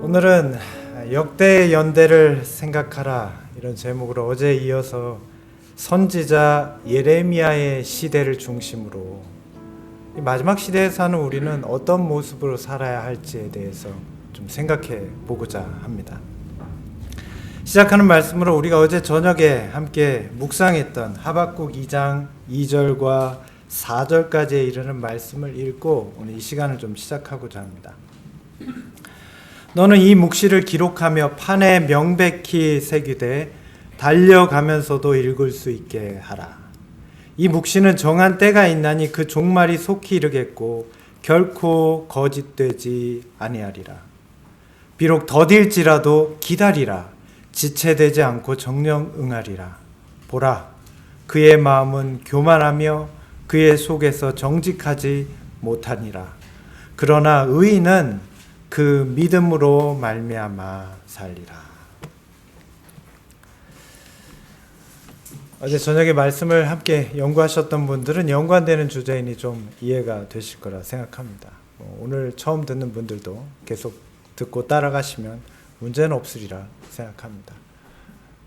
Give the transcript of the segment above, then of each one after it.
오늘은 역대의 연대를 생각하라 이런 제목으로 어제에 이어서 선지자 예레미야의 시대를 중심으로 이 마지막 시대에 사는 우리는 어떤 모습으로 살아야 할지에 대해서 좀 생각해 보고자 합니다. 시작하는 말씀으로 우리가 어제 저녁에 함께 묵상했던 하박국 2장 2절과 4절까지에 이르는 말씀을 읽고 오늘 이 시간을 좀 시작하고자 합니다. 너는 이 묵시를 기록하며 판에 명백히 새기되 달려가면서도 읽을 수 있게 하라. 이 묵시는 정한 때가 있나니 그 종말이 속히 이르겠고 결코 거짓되지 아니하리라. 비록 더딜지라도 기다리라. 지체되지 않고 정령 응하리라. 보라, 그의 마음은 교만하며 그의 속에서 정직하지 못하니라. 그러나 의인은 그 믿음으로 말미암아 살리라. 어제 저녁에 말씀을 함께 연구하셨던 분들은 연관되는 주제이니 좀 이해가 되실 거라 생각합니다. 오늘 처음 듣는 분들도 계속 듣고 따라가시면 문제는 없으리라 생각합니다.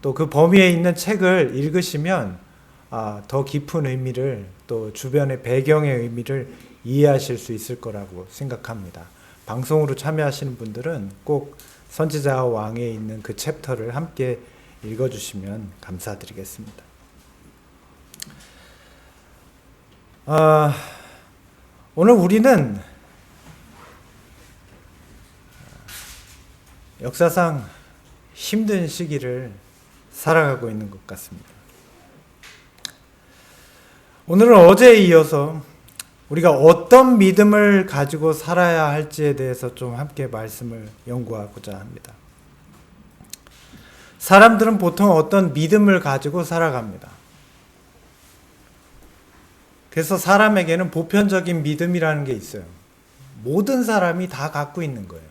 또 그 범위에 있는 책을 읽으시면 더 깊은 의미를, 또 주변의 배경의 의미를 이해하실 수 있을 거라고 생각합니다. 방송으로 참여하시는 분들은 꼭 선지자와 왕에 있는 그 챕터를 함께 읽어주시면 감사드리겠습니다. 오늘 우리는 역사상 힘든 시기를 살아가고 있는 것 같습니다. 오늘은 어제에 이어서 우리가 어떤 믿음을 가지고 살아야 할지에 대해서 좀 함께 말씀을 연구하고자 합니다. 사람들은 보통 어떤 믿음을 가지고 살아갑니다. 그래서 사람에게는 보편적인 믿음이라는 게 있어요. 모든 사람이 다 갖고 있는 거예요.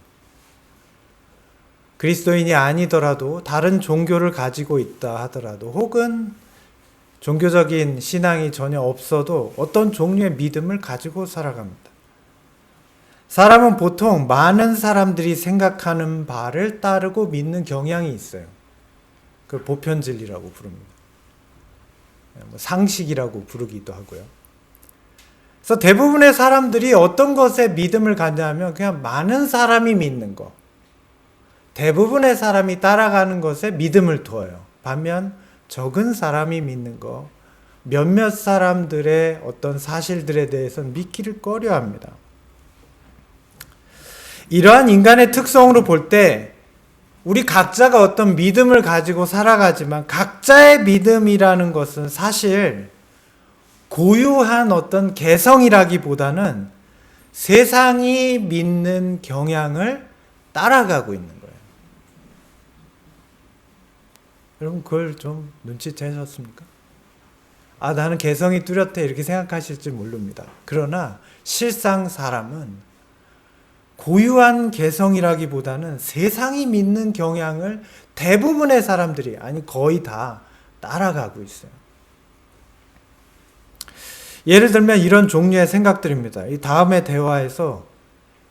그리스도인이 아니더라도 다른 종교를 가지고 있다 하더라도 혹은 종교적인 신앙이 전혀 없어도 어떤 종류의 믿음을 가지고 살아갑니다. 사람은 보통 많은 사람들이 생각하는 바를 따르고 믿는 경향이 있어요. 그걸 보편진리라고 부릅니다. 상식이라고 부르기도 하고요. 그래서 대부분의 사람들이 어떤 것에 믿음을 갖냐면 그냥 많은 사람이 믿는 거, 대부분의 사람이 따라가는 것에 믿음을 둬요. 반면 적은 사람이 믿는 거, 몇몇 사람들의 어떤 사실들에 대해서는 믿기를 꺼려합니다. 이러한 인간의 특성으로 볼 때 우리 각자가 어떤 믿음을 가지고 살아가지만 각자의 믿음이라는 것은 사실 고유한 어떤 개성이라기보다는 세상이 믿는 경향을 따라가고 있는 거예요. 여러분 그걸 좀 눈치채셨습니까? 나는 개성이 뚜렷해 이렇게 생각하실지 모릅니다. 그러나 실상 사람은 고유한 개성이라기보다는 세상이 믿는 경향을 대부분의 사람들이, 아니 거의 다 따라가고 있어요. 예를 들면 이런 종류의 생각들입니다. 이 다음의 대화에서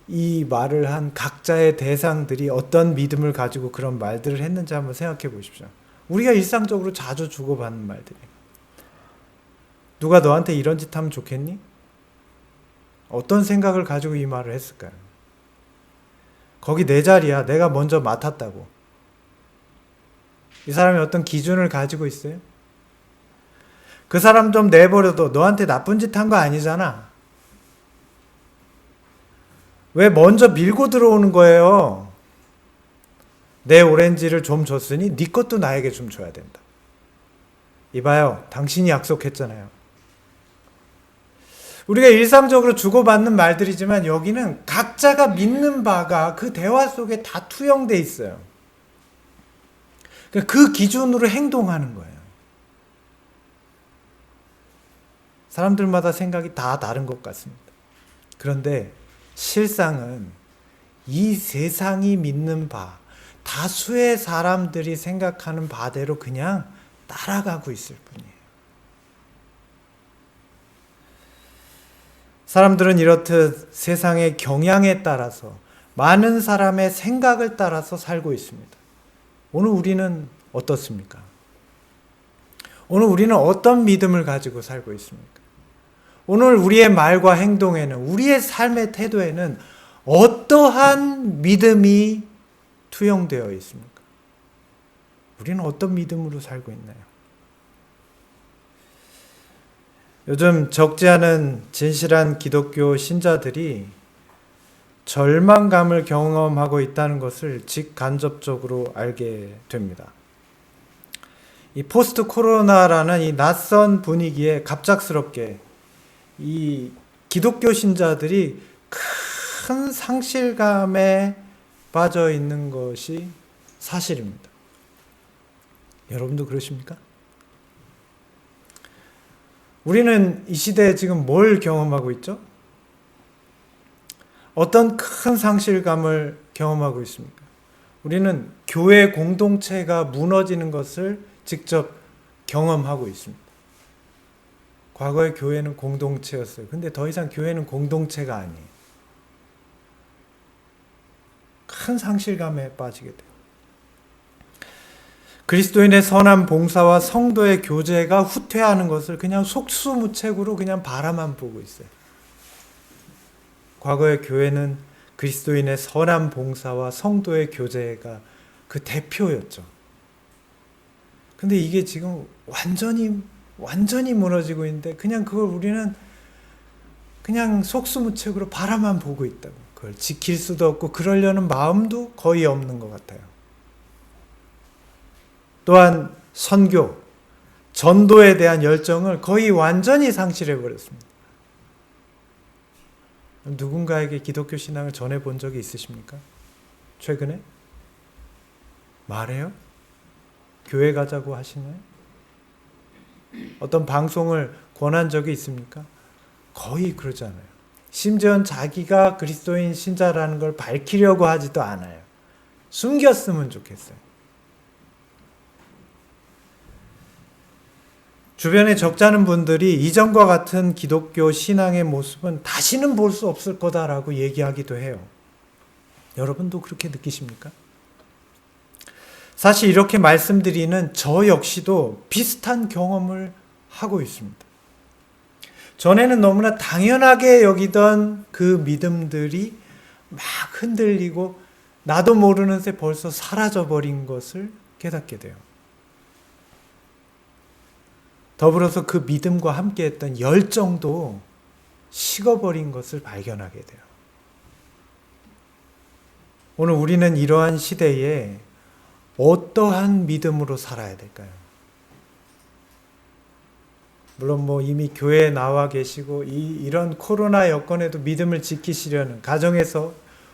이 말을 한 각자의 대상들이 어떤 믿음을 가지고 그런 말들을 했는지 한번 생각해 보십시오. 우리가 일상적으로 자주 주고받는 말들이에요. 누가 너한테 이런 짓 하면 좋겠니? 어떤 생각을 가지고 이 말을 했을까요? 거기 내 자리야. 내가 먼저 맡았다고. 이 사람이 어떤 기준을 가지고 있어요? 그 사람 좀 내버려둬. 너한테 나쁜 짓 한 거 아니잖아. 왜 먼저 밀고 들어오는 거예요? 내 오렌지를 좀 줬으니 네 것도 나에게 좀 줘야 된다. 이봐요. 당신이 약속했잖아요. 우리가 일상적으로 주고받는 말들이지만 여기는 각자가 믿는 바가 그 대화 속에 다 투영돼 있어요. 그 기준으로 행동하는 거예요. 사람들마다 생각이 다 다른 것 같습니다. 그런데 실상은 이 세상이 믿는 바, 다수의 사람들이 생각하는 바대로 그냥 따라가고 있을 뿐이에요. 사람들은 이렇듯 세상의 경향에 따라서 많은 사람의 생각을 따라서 살고 있습니다. 오늘 우리는 어떻습니까? 오늘 우리는 어떤 믿음을 가지고 살고 있습니까? 오늘 우리의 말과 행동에는, 우리의 삶의 태도에는 어떠한 믿음이 투영되어 있습니까? 우리는 어떤 믿음으로 살고 있나요? 요즘 적지 않은 진실한 기독교 신자들이 절망감을 경험하고 있다는 것을 직간접적으로 알게 됩니다. 이 포스트 코로나라는 이 낯선 분위기에 갑작스럽게 이 기독교 신자들이 큰 상실감에 빠져 있는 것이 사실입니다. 여러분도 그러십니까? 우리는 이 시대에 지금 뭘 경험하고 있죠? 어떤 큰 상실감을 경험하고 있습니까? 우리는 교회 공동체가 무너지는 것을 직접 경험하고 있습니다. 과거의 교회는 공동체였어요. 근데 더 이상 교회는 공동체가 아니에요. 큰 상실감에 빠지게 돼요. 그리스도인의 선한 봉사와 성도의 교제가 후퇴하는 것을 그냥 속수무책으로 그냥 바라만 보고 있어요. 과거의 교회는 그리스도인의 선한 봉사와 성도의 교제가 그 대표였죠. 근데 이게 지금 완전히 무너지고 있는데 그냥 그걸 우리는 그냥 속수무책으로 바라만 보고 있다고. 그걸 지킬 수도 없고 그러려는 마음도 거의 없는 것 같아요. 또한 선교, 전도에 대한 열정을 거의 완전히 상실해버렸습니다. 누군가에게 기독교 신앙을 전해본 적이 있으십니까? 최근에? 말해요? 교회 가자고 하시나요? 어떤 방송을 권한 적이 있습니까? 거의 그러지 않아요. 심지어 자기가 그리스도인 신자라는 걸 밝히려고 하지도 않아요. 숨겼으면 좋겠어요. 주변에 적잖은 분들이 이전과 같은 기독교 신앙의 모습은 다시는 볼 수 없을 거다라고 얘기하기도 해요. 여러분도 그렇게 느끼십니까? 사실 이렇게 말씀드리는 저 역시도 비슷한 경험을 하고 있습니다. 전에는 너무나 당연하게 여기던 그 믿음들이 막 흔들리고 나도 모르는 새 벌써 사라져버린 것을 깨닫게 돼요. 더불어서 그 믿음과 함께했던 열정도 식어버린 것을 발견하게 돼요. 오늘 우리는 이러한 시대에 어떠한 믿음으로 살아야 될까요? 물론 이미 교회에 나와 계시고 이런 코로나 여건에도 믿음을 지키시려는 가정에서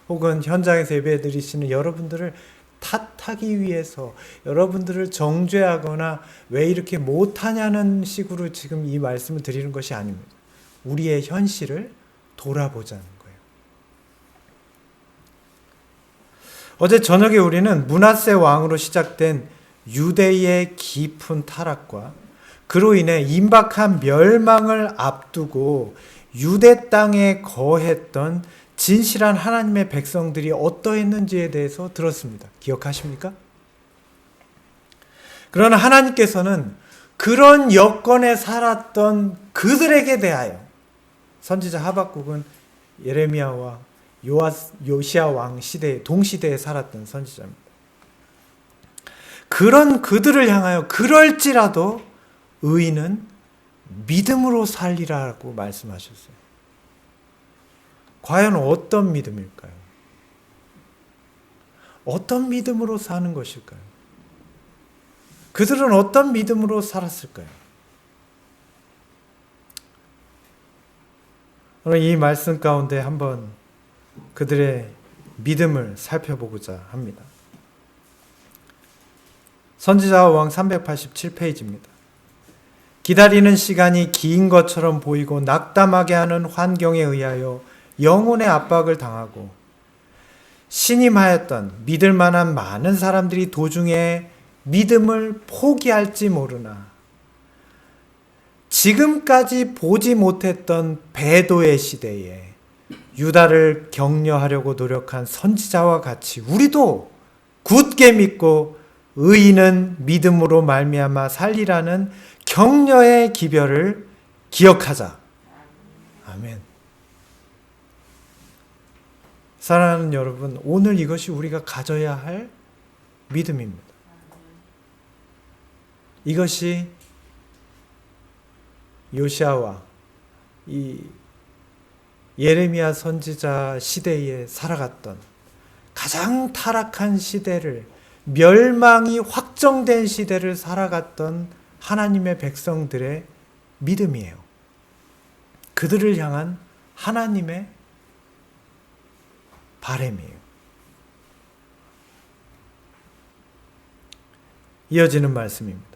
혹은 현장에서 예배 드리시는 여러분들을 탓하기 위해서 여러분들을 정죄하거나 왜 이렇게 못하냐는 식으로 지금 이 말씀을 드리는 것이 아닙니다. 우리의 현실을 돌아보자는 거예요. 어제 저녁에 우리는 므낫세 왕으로 시작된 유대의 깊은 타락과 그로 인해 임박한 멸망을 앞두고 유대 땅에 거했던 진실한 하나님의 백성들이 어떠했는지에 대해서 들었습니다. 기억하십니까? 그러나 하나님께서는 그런 여건에 살았던 그들에게 대하여 선지자 하박국은 예레미야와 요시야 왕 시대 동시대에 살았던 선지자입니다. 그런 그들을 향하여 그럴지라도 의인은 믿음으로 살리라고 말씀하셨어요. 과연 어떤 믿음일까요? 어떤 믿음으로 사는 것일까요? 그들은 어떤 믿음으로 살았을까요? 오늘 이 말씀 가운데 한번 그들의 믿음을 살펴보고자 합니다. 선지자 왕 387페이지입니다. 기다리는 시간이 긴 것처럼 보이고 낙담하게 하는 환경에 의하여 영혼의 압박을 당하고 신임하였던 믿을 만한 많은 사람들이 도중에 믿음을 포기할지 모르나 지금까지 보지 못했던 배도의 시대에 유다를 격려하려고 노력한 선지자와 같이 우리도 굳게 믿고 의인은 믿음으로 말미암아 살리라는 격려의 기별을 기억하자. 아멘. 사랑하는 여러분, 오늘 이것이 우리가 가져야 할 믿음입니다. 이것이 요시아와 이 예레미야 선지자 시대에 살아갔던 가장 타락한 시대를, 멸망이 확정된 시대를 살아갔던 하나님의 백성들의 믿음이에요. 그들을 향한 하나님의 바람이에요. 이어지는 말씀입니다.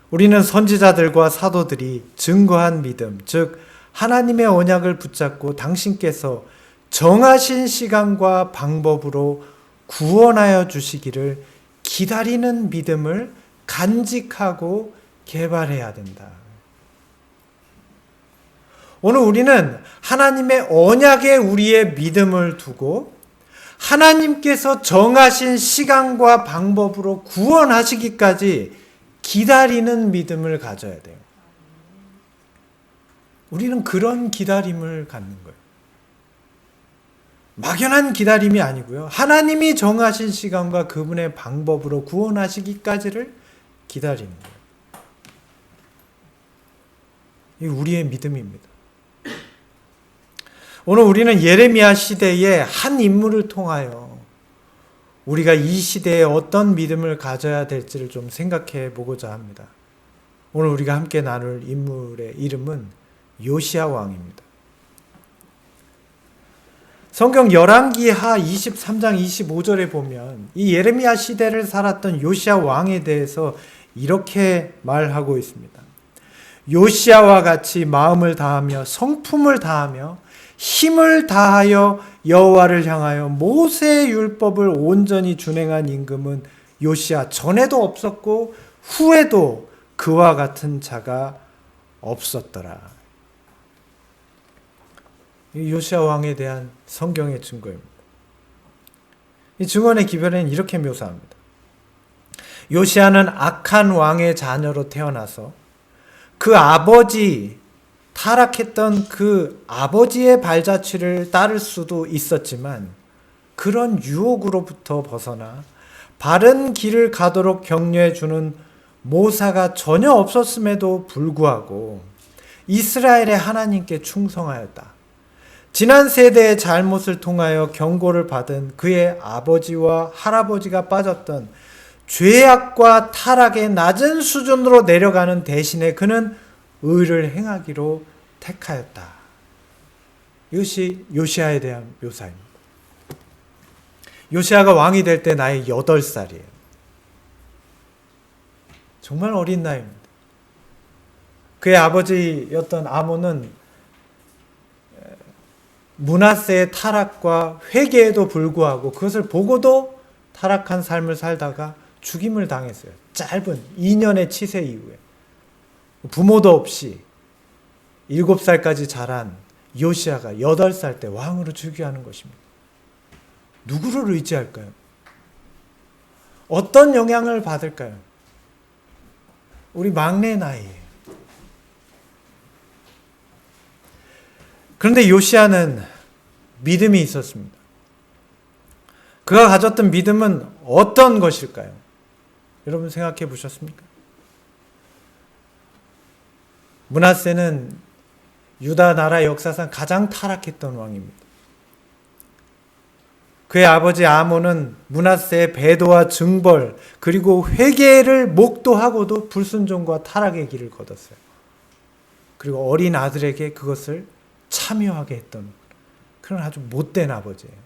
우리는 선지자들과 사도들이 증거한 믿음, 즉 하나님의 언약을 붙잡고 당신께서 정하신 시간과 방법으로 구원하여 주시기를 기다리는 믿음을 간직하고 개발해야 된다. 오늘 우리는 하나님의 언약에 우리의 믿음을 두고 하나님께서 정하신 시간과 방법으로 구원하시기까지 기다리는 믿음을 가져야 돼요. 우리는 그런 기다림을 갖는 거예요. 막연한 기다림이 아니고요. 하나님이 정하신 시간과 그분의 방법으로 구원하시기까지를 기다리는 거예요. 이 우리의 믿음입니다. 오늘 우리는 예레미야 시대의 한 인물을 통하여 우리가 이 시대에 어떤 믿음을 가져야 될지를 좀 생각해 보고자 합니다. 오늘 우리가 함께 나눌 인물의 이름은 요시야 왕입니다. 성경 열왕기하 23장 25절에 보면 이 예레미야 시대를 살았던 요시야 왕에 대해서 이렇게 말하고 있습니다. 요시야와 같이 마음을 다하며 성품을 다하며 힘을 다하여 여호와를 향하여 모세의 율법을 온전히 준행한 임금은 요시야 전에도 없었고 후에도 그와 같은 자가 없었더라. 이 요시야 왕에 대한 성경의 증거입니다. 이 증언의 기별에는 이렇게 묘사합니다. 요시야는 악한 왕의 자녀로 태어나서 그 아버지, 타락했던 그 아버지의 발자취를 따를 수도 있었지만 그런 유혹으로부터 벗어나 바른 길을 가도록 격려해 주는 모사가 전혀 없었음에도 불구하고 이스라엘의 하나님께 충성하였다. 지난 세대의 잘못을 통하여 경고를 받은 그의 아버지와 할아버지가 빠졌던 죄악과 타락의 낮은 수준으로 내려가는 대신에 그는 의를 행하기로 택하였다. 이것이 요시야에 대한 묘사입니다. 요시야가 왕이 될 때 나이 8살이에요. 정말 어린 나이입니다. 그의 아버지였던 아몬은 므낫세의 타락과 회개에도 불구하고 그것을 보고도 타락한 삶을 살다가 죽임을 당했어요. 짧은 2년의 치세 이후에. 부모도 없이 7살까지 자란 요시야가 8살 때 왕으로 즉위하는 것입니다. 누구를 의지할까요? 어떤 영향을 받을까요? 우리 막내 나이에. 그런데 요시야는 믿음이 있었습니다. 그가 가졌던 믿음은 어떤 것일까요? 여러분 생각해 보셨습니까? 므낫세는 유다 나라 역사상 가장 타락했던 왕입니다. 그의 아버지 아몬은 므낫세의 배도와 증벌 그리고 회개를 목도하고도 불순종과 타락의 길을 걷었어요. 그리고 어린 아들에게 그것을 참여하게 했던 그런 아주 못된 아버지예요.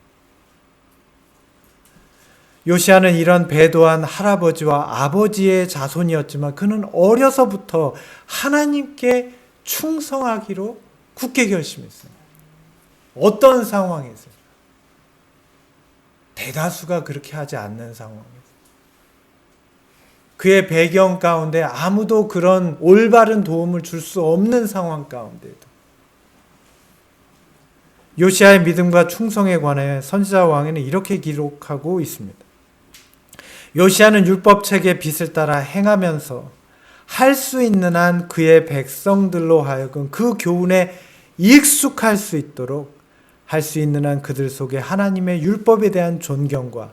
요시야는 이런 배도한 할아버지와 아버지의 자손이었지만 그는 어려서부터 하나님께 충성하기로 굳게 결심했어요. 어떤 상황에서? 대다수가 그렇게 하지 않는 상황에서. 그의 배경 가운데 아무도 그런 올바른 도움을 줄 수 없는 상황 가운데도 요시야의 믿음과 충성에 관해 선지자 왕에는 이렇게 기록하고 있습니다. 요시야는 율법책의 빛을 따라 행하면서 할 수 있는 한 그의 백성들로 하여금 그 교훈에 익숙할 수 있도록 할 수 있는 한 그들 속에 하나님의 율법에 대한 존경과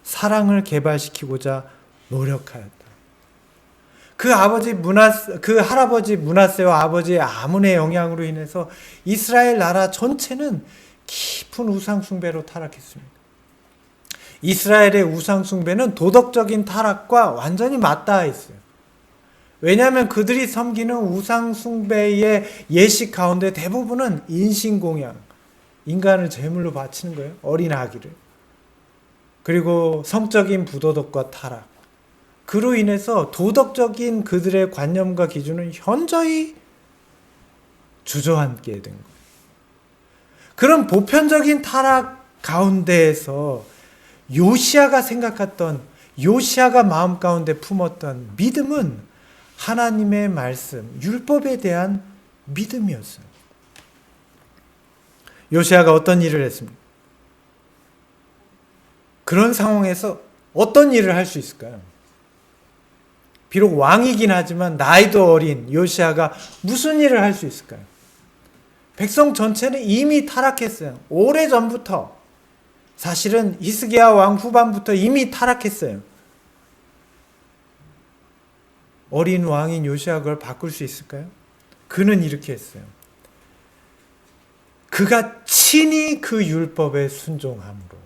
사랑을 개발시키고자 노력하였다. 그 할아버지 므낫세와 아버지 아몬의 영향으로 인해서 이스라엘 나라 전체는 깊은 우상 숭배로 타락했습니다. 이스라엘의 우상 숭배는 도덕적인 타락과 완전히 맞닿아 있어요. 왜냐하면 그들이 섬기는 우상 숭배의 예식 가운데 대부분은 인신공양, 인간을 제물로 바치는 거예요. 어린 아기를. 그리고 성적인 부도덕과 타락. 그로 인해서 도덕적인 그들의 관념과 기준은 현저히 주저앉게 된 거예요. 그런 보편적인 타락 가운데에서 요시야가 마음 가운데 품었던 믿음은 하나님의 말씀, 율법에 대한 믿음이었어요. 요시야가 어떤 일을 했습니까? 그런 상황에서 어떤 일을 할 수 있을까요? 비록 왕이긴 하지만 나이도 어린 요시야가 무슨 일을 할 수 있을까요? 백성 전체는 이미 타락했어요. 오래전부터. 사실은 히스기야 왕 후반부터 이미 타락했어요. 어린 왕인 요시야가 그걸 바꿀 수 있을까요? 그는 이렇게 했어요. 그가 친히 그 율법에 순종함으로.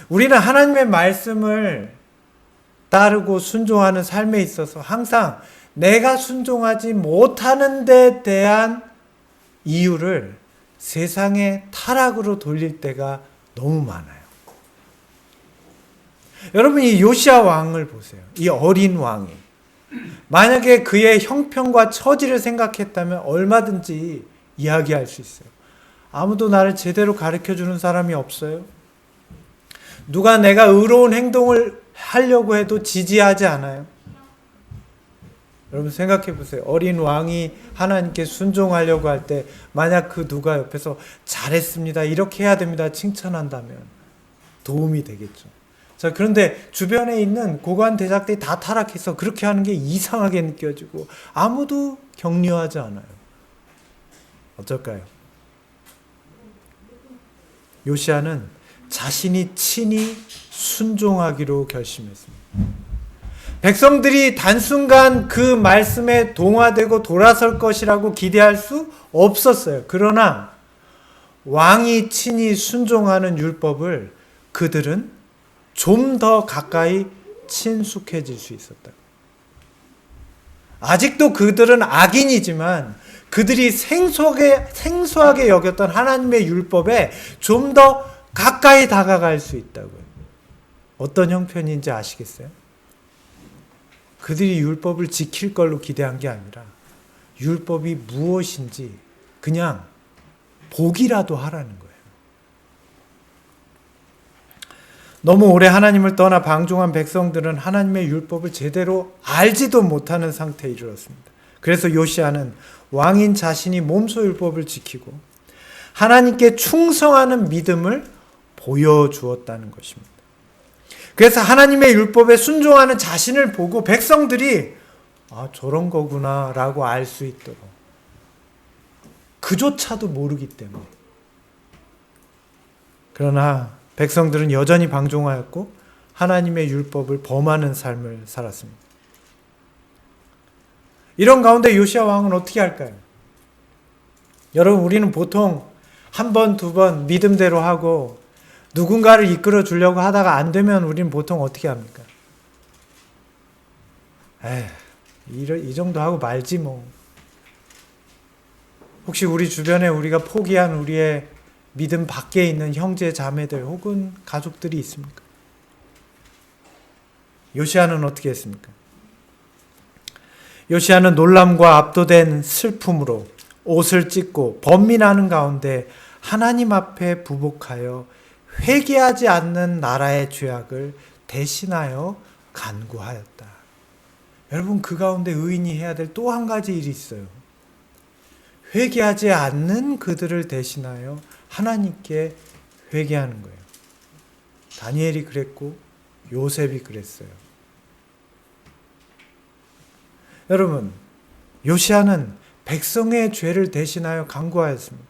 우리는 하나님의 말씀을 따르고 순종하는 삶에 있어서 항상 내가 순종하지 못하는 데 대한 이유를 세상의 타락으로 돌릴 때가 너무 많아요. 여러분, 이 요시야 왕을 보세요. 이 어린 왕이 만약에 그의 형편과 처지를 생각했다면 얼마든지 이야기할 수 있어요. 아무도 나를 제대로 가르쳐주는 사람이 없어요. 누가 내가 의로운 행동을 하려고 해도 지지하지 않아요. 여러분 생각해 보세요. 어린 왕이 하나님께 순종하려고 할 때 만약 그 누가 옆에서 잘했습니다, 이렇게 해야 됩니다, 칭찬한다면 도움이 되겠죠. 자, 그런데 주변에 있는 고관 대작들이 다 타락해서 그렇게 하는 게 이상하게 느껴지고 아무도 격려하지 않아요. 어쩔까요? 요시야는 자신이 친히 순종하기로 결심했습니다. 백성들이 단순간 그 말씀에 동화되고 돌아설 것이라고 기대할 수 없었어요. 그러나 왕이 친히 순종하는 율법을 그들은 좀 더 가까이 친숙해질 수 있었다. 아직도 그들은 악인이지만 그들이 생소하게 여겼던 하나님의 율법에 좀 더 가까이 다가갈 수 있다고요. 어떤 형편인지 아시겠어요? 그들이 율법을 지킬 걸로 기대한 게 아니라 율법이 무엇인지 그냥 보기라도 하라는 거예요. 너무 오래 하나님을 떠나 방종한 백성들은 하나님의 율법을 제대로 알지도 못하는 상태에 이르렀습니다. 그래서 요시야는 왕인 자신이 몸소 율법을 지키고 하나님께 충성하는 믿음을 보여주었다는 것입니다. 그래서 하나님의 율법에 순종하는 자신을 보고 백성들이 저런 거구나 라고 알 수 있도록, 그조차도 모르기 때문에. 그러나 백성들은 여전히 방종하였고 하나님의 율법을 범하는 삶을 살았습니다. 이런 가운데 요시야 왕은 어떻게 할까요? 여러분, 우리는 보통 한 번, 두 번 믿음대로 하고 누군가를 이끌어 주려고 하다가 안 되면 우리는 보통 어떻게 합니까? 이 정도 하고 말지 뭐. 혹시 우리 주변에 우리가 포기한 우리의 믿음 밖에 있는 형제 자매들 혹은 가족들이 있습니까? 요시야는 어떻게 했습니까? 요시야는 놀람과 압도된 슬픔으로 옷을 찢고 번민하는 가운데 하나님 앞에 부복하여 회개하지 않는 나라의 죄악을 대신하여 간구하였다. 여러분, 그 가운데 의인이 해야 될 또 한 가지 일이 있어요. 회개하지 않는 그들을 대신하여 하나님께 회개하는 거예요. 다니엘이 그랬고 요셉이 그랬어요. 여러분, 요시야는 백성의 죄를 대신하여 간구하였습니다.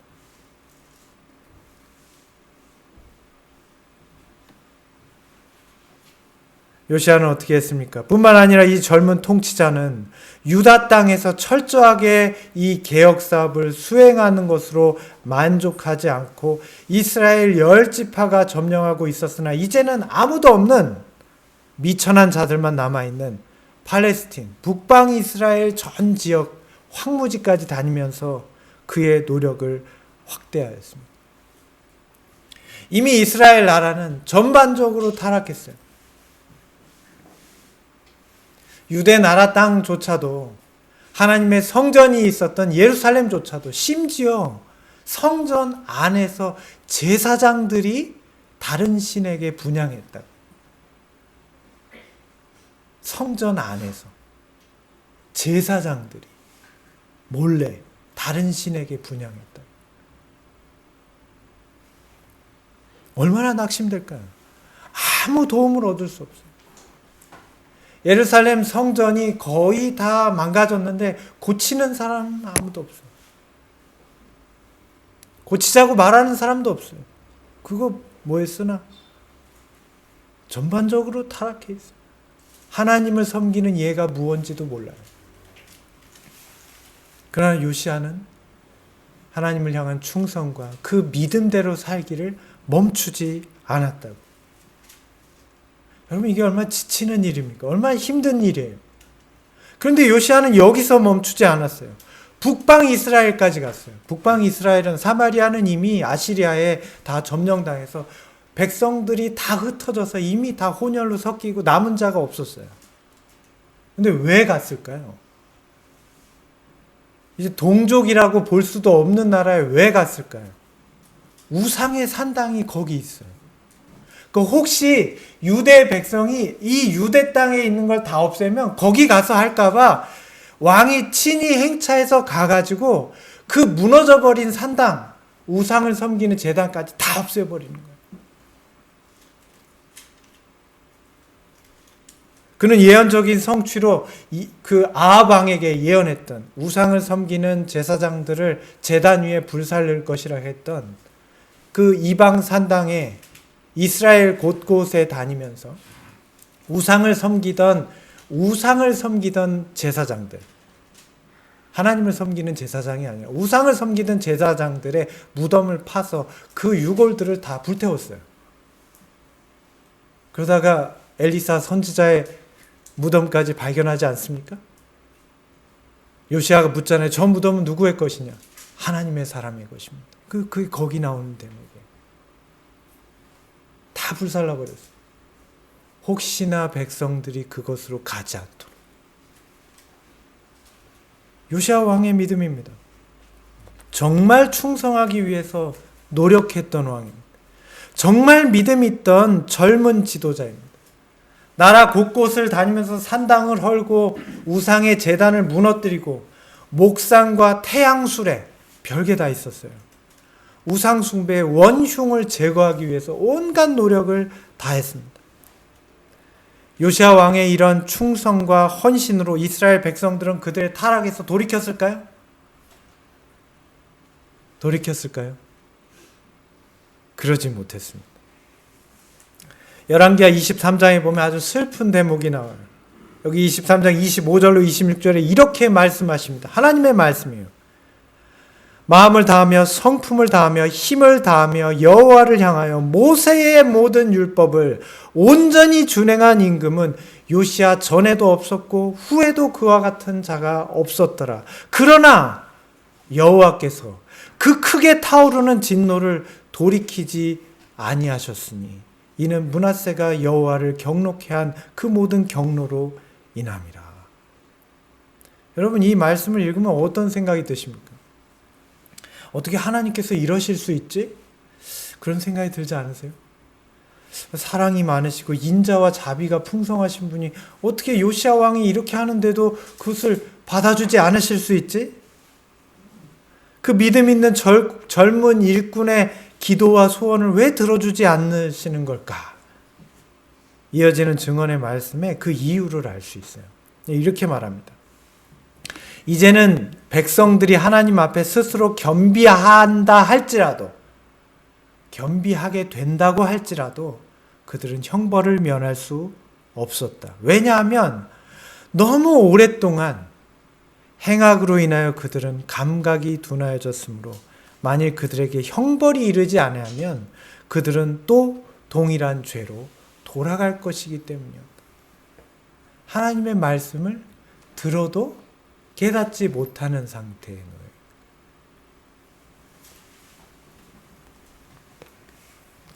요시야는 어떻게 했습니까? 뿐만 아니라 이 젊은 통치자는 유다 땅에서 철저하게 이 개혁 사업을 수행하는 것으로 만족하지 않고 이스라엘 10지파가 점령하고 있었으나 이제는 아무도 없는 미천한 자들만 남아있는 팔레스틴, 북방 이스라엘 전 지역 황무지까지 다니면서 그의 노력을 확대하였습니다. 이미 이스라엘 나라는 전반적으로 타락했어요. 유대 나라 땅조차도 하나님의 성전이 있었던 예루살렘조차도 심지어 성전 안에서 제사장들이 다른 신에게 분향했다. 성전 안에서 제사장들이 몰래 다른 신에게 분향했다. 얼마나 낙심될까요? 아무 도움을 얻을 수 없어요. 예루살렘 성전이 거의 다 망가졌는데 고치는 사람은 아무도 없어요. 고치자고 말하는 사람도 없어요. 그거 뭐에 쓰나? 전반적으로 타락해 있어요. 하나님을 섬기는 예가 무언지도 몰라요. 그러나 요시야는 하나님을 향한 충성과 그 믿음대로 살기를 멈추지 않았다고. 여러분, 이게 얼마나 지치는 일입니까? 얼마나 힘든 일이에요. 그런데 요시야는 여기서 멈추지 않았어요. 북방 이스라엘까지 갔어요. 북방 이스라엘은, 사마리아는 이미 아시리아에 다 점령당해서 백성들이 다 흩어져서 이미 다 혼혈로 섞이고 남은 자가 없었어요. 근데 왜 갔을까요? 이제 동족이라고 볼 수도 없는 나라에 왜 갔을까요? 우상의 산당이 거기 있어요. 그 혹시 유대 백성이 이 유대 땅에 있는 걸 다 없애면 거기 가서 할까봐 왕이 친히 행차해서 가가지고 그 무너져버린 산당, 우상을 섬기는 제단까지 다 없애버리는 거예요. 그는 예언적인 성취로 그 아합 왕에게 예언했던 우상을 섬기는 제사장들을 제단 위에 불살릴 것이라 했던 그 이방 산당에 이스라엘 곳곳에 다니면서 우상을 섬기던 제사장들, 하나님을 섬기는 제사장이 아니라 우상을 섬기던 제사장들의 무덤을 파서 그 유골들을 다 불태웠어요. 그러다가 엘리사 선지자의 무덤까지 발견하지 않습니까? 요시야가 묻잖아요. 저 무덤은 누구의 것이냐? 하나님의 사람의 것입니다. 그게 거기 나오는 대목이에요. 다 불살라버렸어요. 혹시나 백성들이 그것으로 가지 않도록. 요시야 왕의 믿음입니다. 정말 충성하기 위해서 노력했던 왕입니다. 정말 믿음 있던 젊은 지도자입니다. 나라 곳곳을 다니면서 산당을 헐고 우상의 제단을 무너뜨리고 목상과 태양술에 별게 다 있었어요. 우상 숭배의 원흉을 제거하기 위해서 온갖 노력을 다했습니다. 요시야 왕의 이런 충성과 헌신으로 이스라엘 백성들은 그들의 타락에서 돌이켰을까요? 돌이켰을까요? 그러지 못했습니다. 열왕기하 23장에 보면 아주 슬픈 대목이 나와요. 여기 23장 25절로 26절에 이렇게 말씀하십니다. 하나님의 말씀이에요. 마음을 다하며 성품을 다하며 힘을 다하며 여호와를 향하여 모세의 모든 율법을 온전히 준행한 임금은 요시야 전에도 없었고 후에도 그와 같은 자가 없었더라. 그러나 여호와께서 그 크게 타오르는 진노를 돌이키지 아니하셨으니 이는 므낫세가 여호와를 경록해 한 그 모든 경로로 인함이라. 여러분, 이 말씀을 읽으면 어떤 생각이 드십니까? 어떻게 하나님께서 이러실 수 있지? 그런 생각이 들지 않으세요? 사랑이 많으시고 인자와 자비가 풍성하신 분이 어떻게 요시야 왕이 이렇게 하는데도 그것을 받아주지 않으실 수 있지? 그 믿음 있는 젊은 일꾼의 기도와 소원을 왜 들어주지 않으시는 걸까? 이어지는 증언의 말씀에 그 이유를 알 수 있어요. 이렇게 말합니다. 이제는 백성들이 하나님 앞에 스스로 겸비한다 할지라도, 겸비하게 된다고 할지라도 그들은 형벌을 면할 수 없었다. 왜냐하면 너무 오랫동안 행악으로 인하여 그들은 감각이 둔하여졌으므로 만일 그들에게 형벌이 이르지 아니하면 그들은 또 동일한 죄로 돌아갈 것이기 때문이었다. 하나님의 말씀을 들어도 깨닫지 못하는 상태의 노예.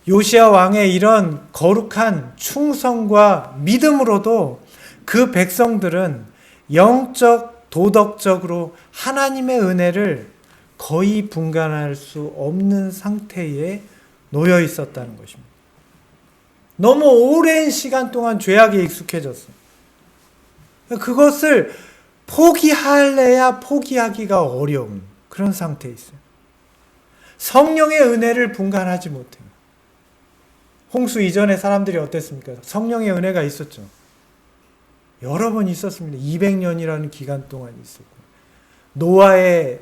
요시야 왕의 이런 거룩한 충성과 믿음으로도 그 백성들은 영적, 도덕적으로 하나님의 은혜를 거의 분간할 수 없는 상태에 놓여 있었다는 것입니다. 너무 오랜 시간 동안 죄악에 익숙해졌어. 그것을 포기할래야 포기하기가 어려운 그런 상태에 있어요. 성령의 은혜를 분간하지 못해요. 홍수 이전에 사람들이 어땠습니까? 성령의 은혜가 있었죠. 여러 번 있었습니다. 200년이라는 기간 동안 있었고, 노아의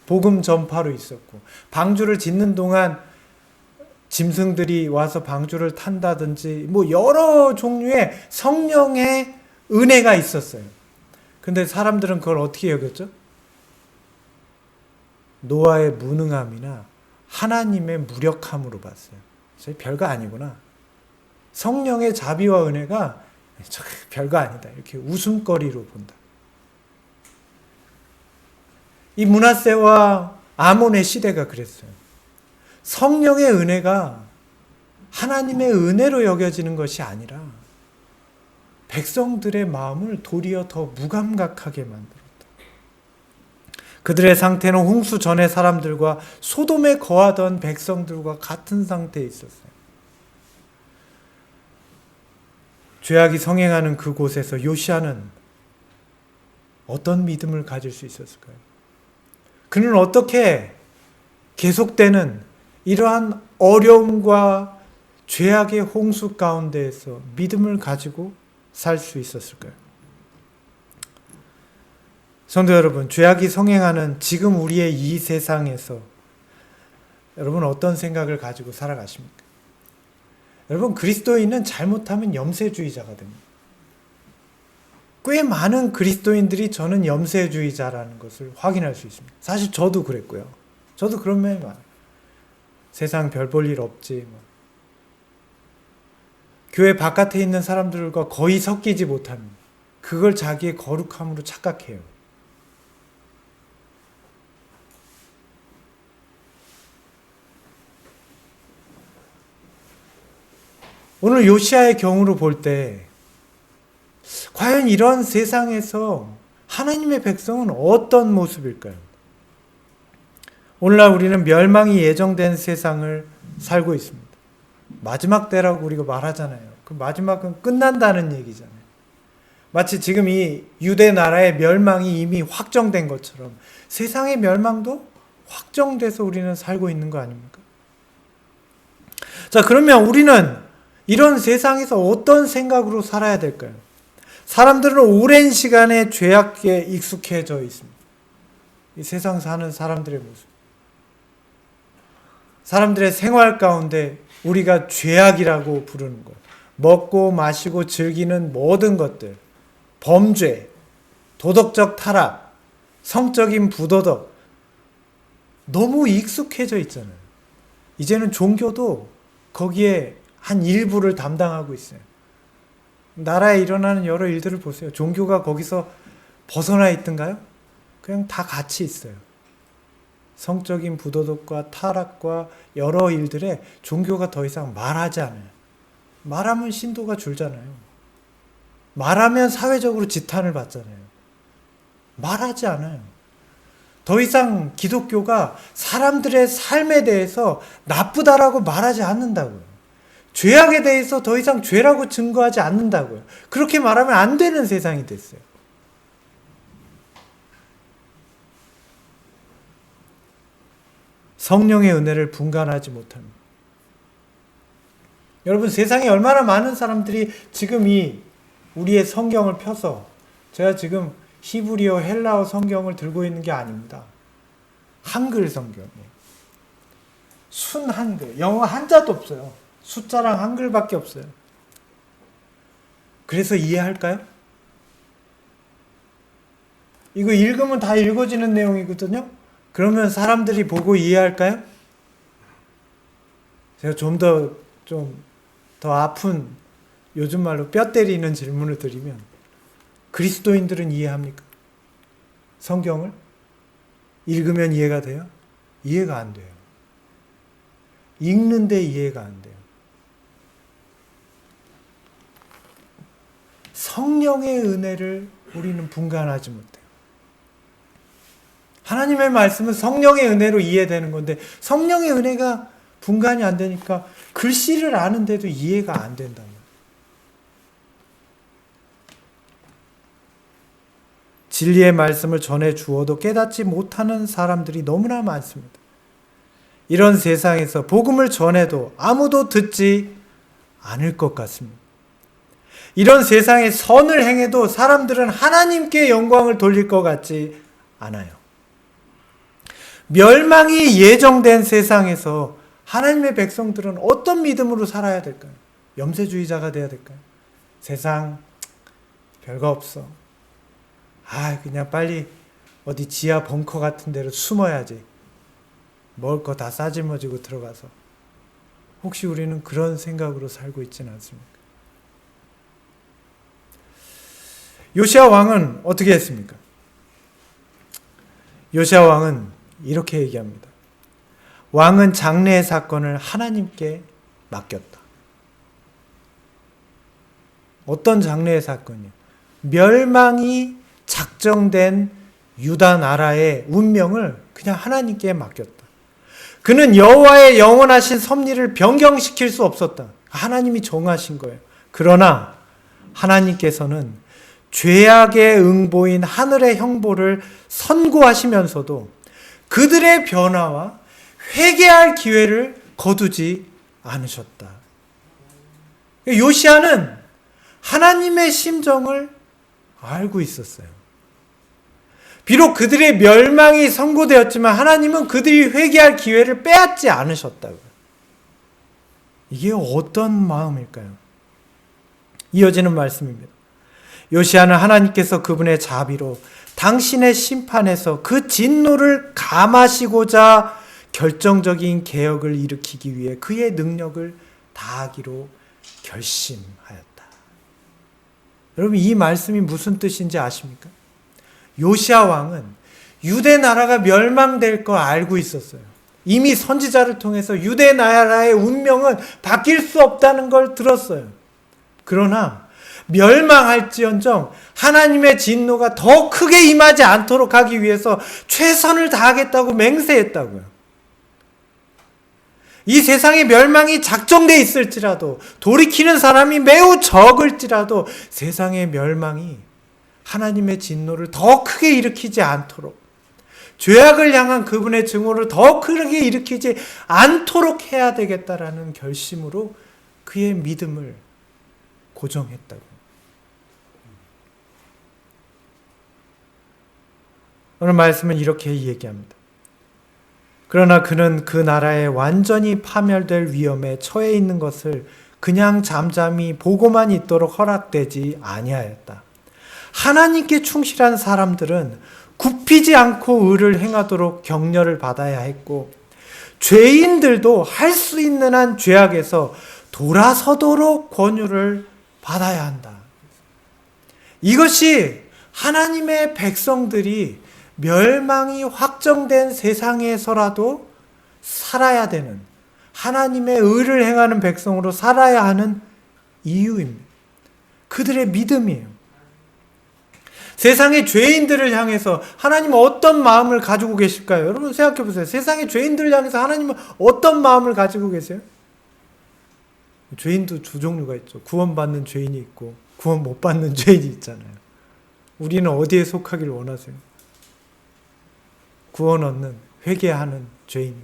복음 전파로 있었고, 방주를 짓는 동안 짐승들이 와서 방주를 탄다든지 뭐 여러 종류의 성령의 은혜가 있었어요. 근데 사람들은 그걸 어떻게 여겼죠? 노아의 무능함이나 하나님의 무력함으로 봤어요. 별거 아니구나. 성령의 자비와 은혜가 별거 아니다. 이렇게 웃음거리로 본다. 이 므낫세와 아몬의 시대가 그랬어요. 성령의 은혜가 하나님의 은혜로 여겨지는 것이 아니라 백성들의 마음을 도리어 더 무감각하게 만들었다. 그들의 상태는 홍수 전의 사람들과 소돔에 거하던 백성들과 같은 상태에 있었어요. 죄악이 성행하는 그곳에서 요시야는 어떤 믿음을 가질 수 있었을까요? 그는 어떻게 계속되는 이러한 어려움과 죄악의 홍수 가운데에서 믿음을 가지고 살 수 있었을까요? 성도 여러분, 죄악이 성행하는 지금 우리의 이 세상에서 여러분 어떤 생각을 가지고 살아가십니까? 여러분, 그리스도인은 잘못하면 염세주의자가 됩니다. 꽤 많은 그리스도인들이 저는 염세주의자라는 것을 확인할 수 있습니다. 사실 저도 그랬고요. 저도 그런 면이 많아요. 세상 별 볼 일 없지. 교회 바깥에 있는 사람들과 거의 섞이지 못합니다. 그걸 자기의 거룩함으로 착각해요. 오늘 요시야의 경우로 볼 때 과연 이런 세상에서 하나님의 백성은 어떤 모습일까요? 오늘날 우리는 멸망이 예정된 세상을 살고 있습니다. 마지막 때라고 우리가 말하잖아요. 그 마지막은 끝난다는 얘기잖아요. 마치 지금 이 유대 나라의 멸망이 이미 확정된 것처럼 세상의 멸망도 확정돼서 우리는 살고 있는 거 아닙니까? 자, 그러면 우리는 이런 세상에서 어떤 생각으로 살아야 될까요? 사람들은 오랜 시간에 죄악에 익숙해져 있습니다. 이 세상 사는 사람들의 모습. 사람들의 생활 가운데 우리가 죄악이라고 부르는 것, 먹고 마시고 즐기는 모든 것들, 범죄, 도덕적 타락, 성적인 부도덕, 너무 익숙해져 있잖아요. 이제는 종교도 거기에 한 일부를 담당하고 있어요. 나라에 일어나는 여러 일들을 보세요. 종교가 거기서 벗어나 있던가요? 그냥 다 같이 있어요. 성적인 부도덕과 타락과 여러 일들에 종교가 더 이상 말하지 않아요. 말하면 신도가 줄잖아요. 말하면 사회적으로 지탄을 받잖아요. 말하지 않아요. 더 이상 기독교가 사람들의 삶에 대해서 나쁘다라고 말하지 않는다고요. 죄악에 대해서 더 이상 죄라고 증거하지 않는다고요. 그렇게 말하면 안 되는 세상이 됐어요. 성령의 은혜를 분간하지 못합니다. 여러분, 세상에 얼마나 많은 사람들이 지금 이 우리의 성경을 펴서, 제가 지금 히브리어, 헬라어 성경을 들고 있는 게 아닙니다. 한글 성경이에요. 순 한글. 영어 한자도 없어요. 숫자랑 한글밖에 없어요. 그래서 이해할까요? 이거 읽으면 다 읽어지는 내용이거든요. 그러면 사람들이 보고 이해할까요? 제가 좀 더 아픈, 요즘 말로 뼈 때리는 질문을 드리면, 그리스도인들은 이해합니까? 성경을? 읽으면 이해가 돼요? 이해가 안 돼요. 읽는데 이해가 안 돼요. 성령의 은혜를 우리는 분간하지 못해요. 하나님의 말씀은 성령의 은혜로 이해되는 건데, 성령의 은혜가 분간이 안 되니까 글씨를 아는데도 이해가 안 된다. 진리의 말씀을 전해 주어도 깨닫지 못하는 사람들이 너무나 많습니다. 이런 세상에서 복음을 전해도 아무도 듣지 않을 것 같습니다. 이런 세상에 선을 행해도 사람들은 하나님께 영광을 돌릴 것 같지 않아요. 멸망이 예정된 세상에서 하나님의 백성들은 어떤 믿음으로 살아야 될까요? 염세주의자가 돼야 될까요? 세상 별거 없어. 그냥 빨리 어디 지하 벙커 같은 데로 숨어야지. 먹을 거 다 싸질머지고 들어가서. 혹시 우리는 그런 생각으로 살고 있지는 않습니까? 요시야 왕은 어떻게 했습니까? 요시야 왕은 이렇게 얘기합니다. 왕은 장래의 사건을 하나님께 맡겼다. 어떤 장래의 사건이요? 멸망이 작정된 유다 나라의 운명을 그냥 하나님께 맡겼다. 그는 여호와의 영원하신 섭리를 변경시킬 수 없었다. 하나님이 정하신 거예요. 그러나 하나님께서는 죄악의 응보인 하늘의 형벌을 선고하시면서도 그들의 변화와 회개할 기회를 거두지 않으셨다. 요시야는 하나님의 심정을 알고 있었어요. 비록 그들의 멸망이 선고되었지만 하나님은 그들이 회개할 기회를 빼앗지 않으셨다고요. 이게 어떤 마음일까요? 이어지는 말씀입니다. 요시야는 하나님께서 그분의 자비로 당신의 심판에서 그 진노를 감하시고자 결정적인 개혁을 일으키기 위해 그의 능력을 다하기로 결심하였다. 여러분, 이 말씀이 무슨 뜻인지 아십니까? 요시야 왕은 유대 나라가 멸망될 거 알고 있었어요. 이미 선지자를 통해서 유대 나라의 운명은 바뀔 수 없다는 걸 들었어요. 그러나 멸망할지언정 하나님의 진노가 더 크게 임하지 않도록 하기 위해서 최선을 다하겠다고 맹세했다고요. 이 세상에 멸망이 작정되어 있을지라도, 돌이키는 사람이 매우 적을지라도 세상의 멸망이 하나님의 진노를 더 크게 일으키지 않도록, 죄악을 향한 그분의 증오를 더 크게 일으키지 않도록 해야 되겠다라는 결심으로 그의 믿음을 고정했다고. 오늘 말씀은 이렇게 얘기합니다. 그러나 그는 그 나라에 완전히 파멸될 위험에 처해 있는 것을 그냥 잠잠히 보고만 있도록 허락되지 아니하였다. 하나님께 충실한 사람들은 굽히지 않고 의를 행하도록 격려를 받아야 했고, 죄인들도 할 수 있는 한 죄악에서 돌아서도록 권유를 받아야 한다. 이것이 하나님의 백성들이 멸망이 확정된 세상에서라도 살아야 되는, 하나님의 의를 행하는 백성으로 살아야 하는 이유입니다. 그들의 믿음이에요. 세상의 죄인들을 향해서 하나님은 어떤 마음을 가지고 계실까요? 여러분 생각해 보세요. 세상의 죄인들을 향해서 하나님은 어떤 마음을 가지고 계세요? 죄인도 두 종류가 있죠. 구원받는 죄인이 있고 구원 못 받는 죄인이 있잖아요. 우리는 어디에 속하길 원하세요? 구원 얻는, 회개하는 죄인.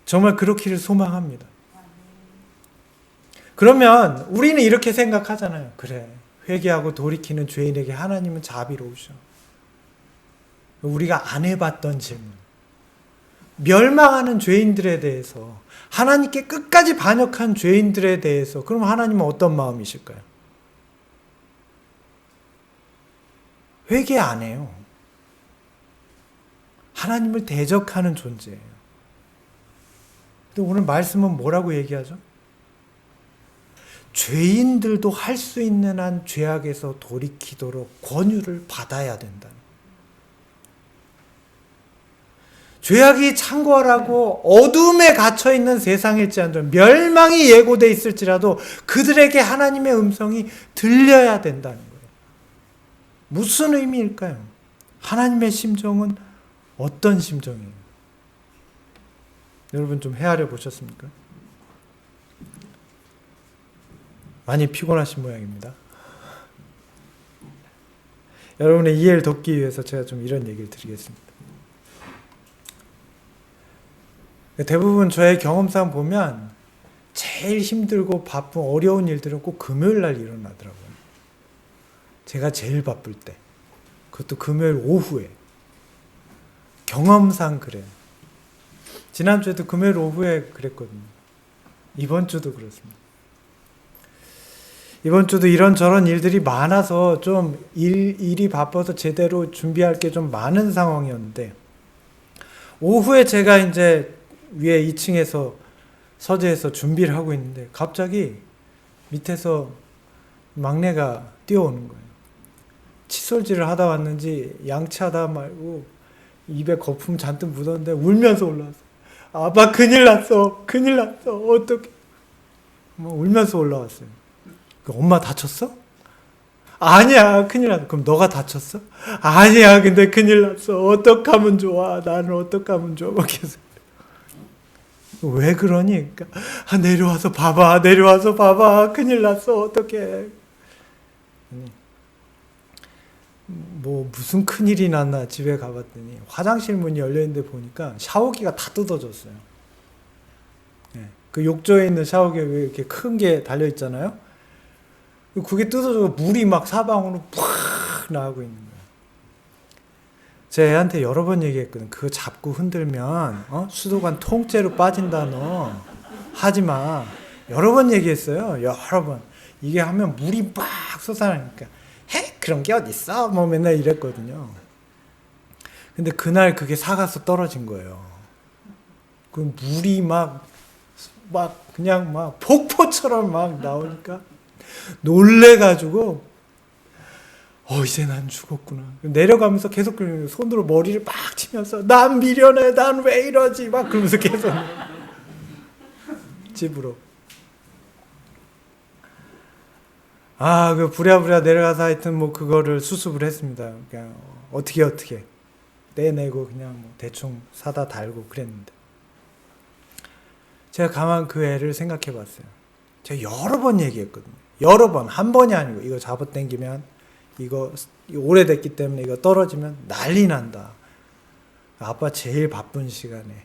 정말 그렇기를 소망합니다. 그러면 우리는 이렇게 생각하잖아요. 그래, 회개하고 돌이키는 죄인에게 하나님은 자비로우셔. 우리가 안 해봤던 질문. 멸망하는 죄인들에 대해서, 하나님께 끝까지 반역한 죄인들에 대해서 그럼 하나님은 어떤 마음이실까요? 회개 안 해요. 하나님을 대적하는 존재예요. 근데 오늘 말씀은 뭐라고 얘기하죠? 죄인들도 할 수 있는 한 죄악에서 돌이키도록 권유를 받아야 된다. 죄악이 창궐하고 어둠에 갇혀있는 세상일지언정, 멸망이 예고되어 있을지라도 그들에게 하나님의 음성이 들려야 된다는 거예요. 무슨 의미일까요? 하나님의 심정은 어떤 심정이에요? 여러분 좀 헤아려 보셨습니까? 많이 피곤하신 모양입니다. 여러분의 이해를 돕기 위해서 제가 좀 이런 얘기를 드리겠습니다. 대부분 저의 경험상 보면 제일 힘들고 바쁜 어려운 일들은 꼭 금요일 날 일어나더라고요. 제가 제일 바쁠 때. 그것도 금요일 오후에. 경험상 그래요. 지난주에도 금요일 오후에 그랬거든요. 이번 주도 그렇습니다. 이번 주도 이런저런 일들이 많아서 좀 일이 바빠서 제대로 준비할 게 좀 많은 상황이었는데, 오후에 제가 이제 위에 2층에서 서재에서 준비를 하고 있는데 갑자기 밑에서 막내가 뛰어오는 거예요. 칫솔질을 하다 왔는지 양치하다 말고 입에 거품 잔뜩 묻었는데 울면서 올라왔어. 아빠 큰일 났어. 큰일 났어. 어떡해. 울면서 올라왔어요. 엄마 다쳤어? 아니야, 큰일 났어. 그럼 너가 다쳤어? 아니야, 근데 큰일 났어. 어떡하면 좋아? 나는 어떡하면 좋아? 막 계속. 왜 그러니? 그러니까, 내려와서 봐봐, 내려와서 봐봐. 큰일 났어. 어떡해. 무슨 큰일이 났나 집에 가봤더니 화장실 문이 열려있는데 보니까 샤워기가 다 뜯어졌어요. 네. 그 욕조에 있는 샤워기가 왜 이렇게 큰 게 달려있잖아요? 그게 뜯어져서 물이 막 사방으로 팍 나오고 있는 거예요. 제 애한테 여러 번 얘기했거든. 그거 잡고 흔들면 수도관 통째로 빠진다. 너 하지마. 여러 번 얘기했어요. 여러 번. 이게 하면 물이 막 솟아나니까 헤 그런 게 어딨어? 맨날 이랬거든요. 근데 그날 그게 사가서 떨어진 거예요. 그 물이 그냥 막 폭포처럼 막 나오니까 놀래가지고 이제 난 죽었구나. 내려가면서 계속 손으로 머리를 막 치면서 난 미련해, 난 왜 이러지 막 그러면서 계속 집으로. 그 부랴부랴 내려가서 하여튼 그거를 수습을 했습니다. 그냥 어떻게 떼내고 그냥 대충 사다 달고 그랬는데, 제가 가만 그 애를 생각해 봤어요. 제가 여러 번 얘기했거든요. 여러 번, 한 번이 아니고 이거 잡아당기면 이거 오래됐기 때문에 이거 떨어지면 난리 난다. 아빠 제일 바쁜 시간에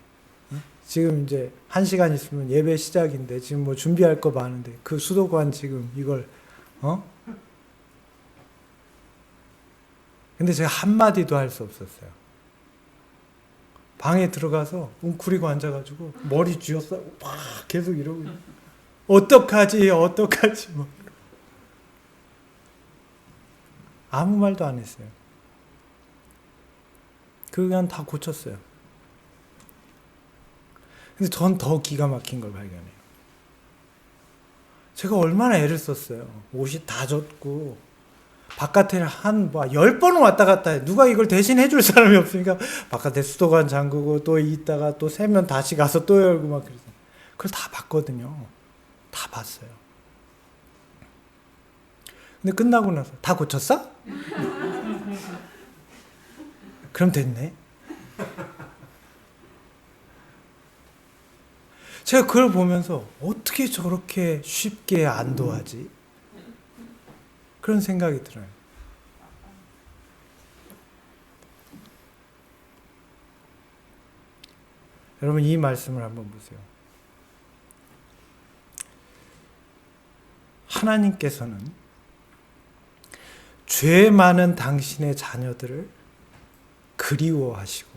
지금 이제 1시간 있으면 예배 시작인데 지금 준비할 거 많은데 그 수도관 지금 이걸 근데 제가 한마디도 할 수 없었어요. 방에 들어가서 웅크리고 앉아가지고 머리 쥐어서 막 계속 이러고 어떡하지 아무 말도 안 했어요. 그냥 다 고쳤어요. 근데 전 더 기가 막힌 걸 발견해요. 제가 얼마나 애를 썼어요. 옷이 다 젖고 바깥에 한 10번은 왔다 갔다 해. 누가 이걸 대신 해줄 사람이 없으니까 바깥에 수도관 잠그고 또 있다가 또 세면 다시 가서 또 열고 막 그래서 그걸 다 봤거든요. 다 봤어요. 근데 끝나고 나서 다 고쳤어? 그럼 됐네. 제가 그걸 보면서 어떻게 저렇게 쉽게 안도하지? 그런 생각이 들어요. 여러분 이 말씀을 한번 보세요. 하나님께서는 죄 많은 당신의 자녀들을 그리워하시고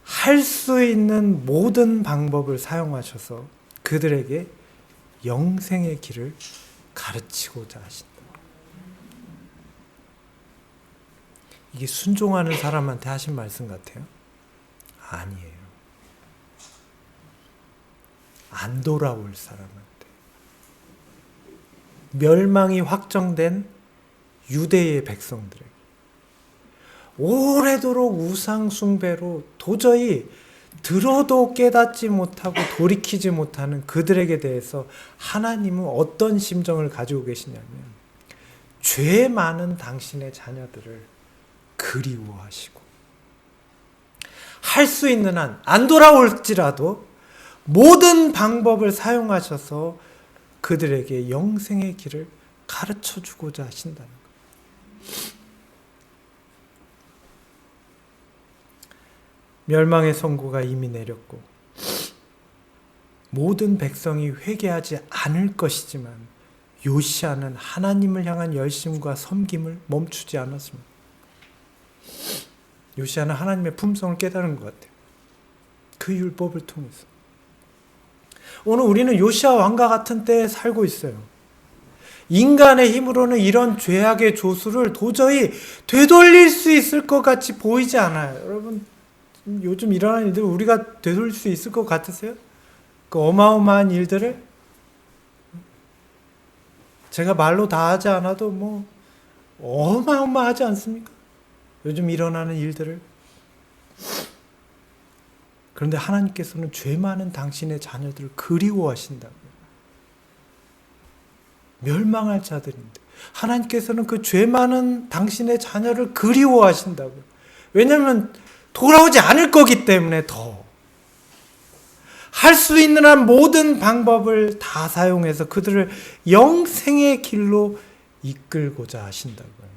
할 수 있는 모든 방법을 사용하셔서 그들에게 영생의 길을 가르치고자 하신다. 이게 순종하는 사람한테 하신 말씀 같아요? 아니에요. 안 돌아올 사람한테. 멸망이 확정된 유대의 백성들에게. 오래도록 우상 숭배로 도저히 들어도 깨닫지 못하고 돌이키지 못하는 그들에게 대해서 하나님은 어떤 심정을 가지고 계시냐면 죄 많은 당신의 자녀들을 그리워하시고 할 수 있는 한 안 돌아올지라도 모든 방법을 사용하셔서 그들에게 영생의 길을 가르쳐 주고자 하신다는 거예요. 멸망의 선고가 이미 내렸고 모든 백성이 회개하지 않을 것이지만 요시야는 하나님을 향한 열심과 섬김을 멈추지 않았습니다. 요시야는 하나님의 품성을 깨달은 것 같아요. 그 율법을 통해서. 오늘 우리는 요시야 왕과 같은 때에 살고 있어요. 인간의 힘으로는 이런 죄악의 조수를 도저히 되돌릴 수 있을 것 같이 보이지 않아요. 여러분 요즘 일어나는 일들 우리가 되돌릴 수 있을 것 같으세요? 그 어마어마한 일들을 제가 말로 다 하지 않아도 뭐 어마어마하지 않습니까? 요즘 일어나는 일들을. 그런데 하나님께서는 죄 많은 당신의 자녀들을 그리워하신다고요. 멸망할 자들인데 하나님께서는 그 죄 많은 당신의 자녀를 그리워하신다고요. 왜냐하면 돌아오지 않을 거기 때문에 더 할 수 있는 한 모든 방법을 다 사용해서 그들을 영생의 길로 이끌고자 하신다고요.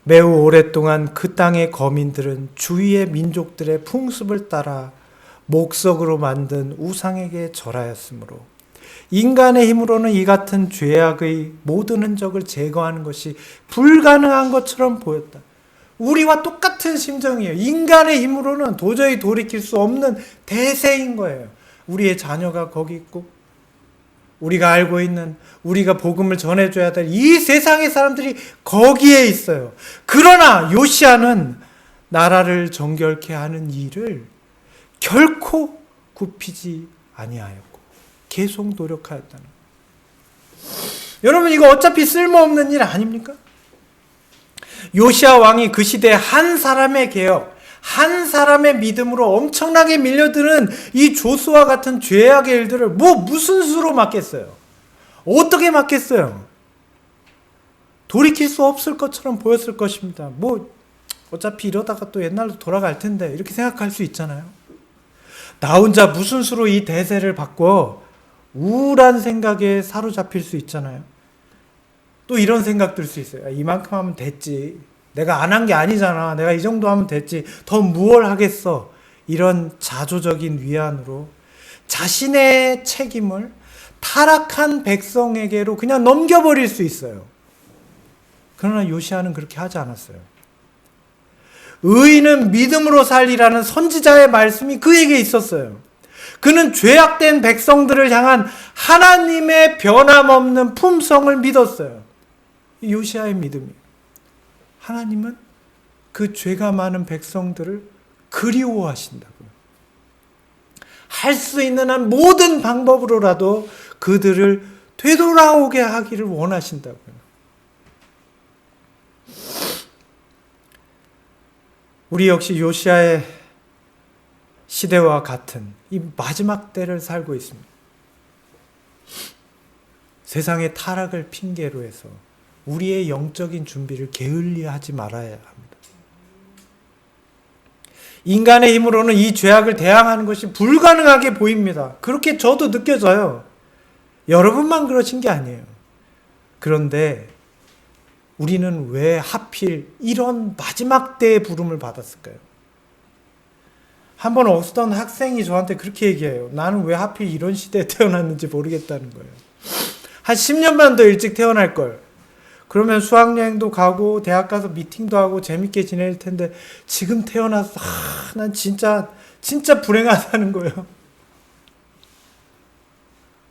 매우 오랫동안 그 땅의 거민들은 주위의 민족들의 풍습을 따라 목석으로 만든 우상에게 절하였으므로 인간의 힘으로는 이 같은 죄악의 모든 흔적을 제거하는 것이 불가능한 것처럼 보였다. 우리와 똑같은 심정이에요. 인간의 힘으로는 도저히 돌이킬 수 없는 대세인 거예요. 우리의 자녀가 거기 있고 우리가 알고 있는 우리가 복음을 전해줘야 될 이 세상의 사람들이 거기에 있어요. 그러나 요시야는 나라를 정결케 하는 일을 결코 굽히지 아니하였고 계속 노력하였다는 거예요. 여러분 이거 어차피 쓸모없는 일 아닙니까? 요시야 왕이 그 시대에 한 사람의 개혁, 한 사람의 믿음으로 엄청나게 밀려드는 이 조수와 같은 죄악의 일들을 무슨 수로 막겠어요? 어떻게 막겠어요? 돌이킬 수 없을 것처럼 보였을 것입니다. 어차피 이러다가 또 옛날로 돌아갈 텐데 이렇게 생각할 수 있잖아요. 나 혼자 무슨 수로 이 대세를 바꿔 우울한 생각에 사로잡힐 수 있잖아요. 또 이런 생각 들 수 있어요. 이만큼 하면 됐지. 내가 안 한 게 아니잖아. 내가 이 정도 하면 됐지. 더 무얼 하겠어. 이런 자조적인 위안으로 자신의 책임을 타락한 백성에게로 그냥 넘겨버릴 수 있어요. 그러나 요시야는 그렇게 하지 않았어요. 의인은 믿음으로 살리라는 선지자의 말씀이 그에게 있었어요. 그는 죄악된 백성들을 향한 하나님의 변함없는 품성을 믿었어요. 요시야의 믿음이에요. 하나님은 그 죄가 많은 백성들을 그리워하신다고요. 할 수 있는 한 모든 방법으로라도 그들을 되돌아오게 하기를 원하신다고요. 우리 역시 요시야의 시대와 같은 이 마지막 때를 살고 있습니다. 세상의 타락을 핑계로 해서 우리의 영적인 준비를 게을리하지 말아야 합니다. 인간의 힘으로는 이 죄악을 대항하는 것이 불가능하게 보입니다. 그렇게 저도 느껴져요. 여러분만 그러신 게 아니에요. 그런데 우리는 왜 하필 이런 마지막 때의 부름을 받았을까요? 한번 어떤 학생이 저한테 그렇게 얘기해요. 나는 왜 하필 이런 시대에 태어났는지 모르겠다는 거예요. 한 10년만 더 일찍 태어날 걸. 그러면 수학여행도 가고 대학 가서 미팅도 하고 재밌게 지낼 텐데 지금 태어나서 난 진짜 불행하다는 거예요.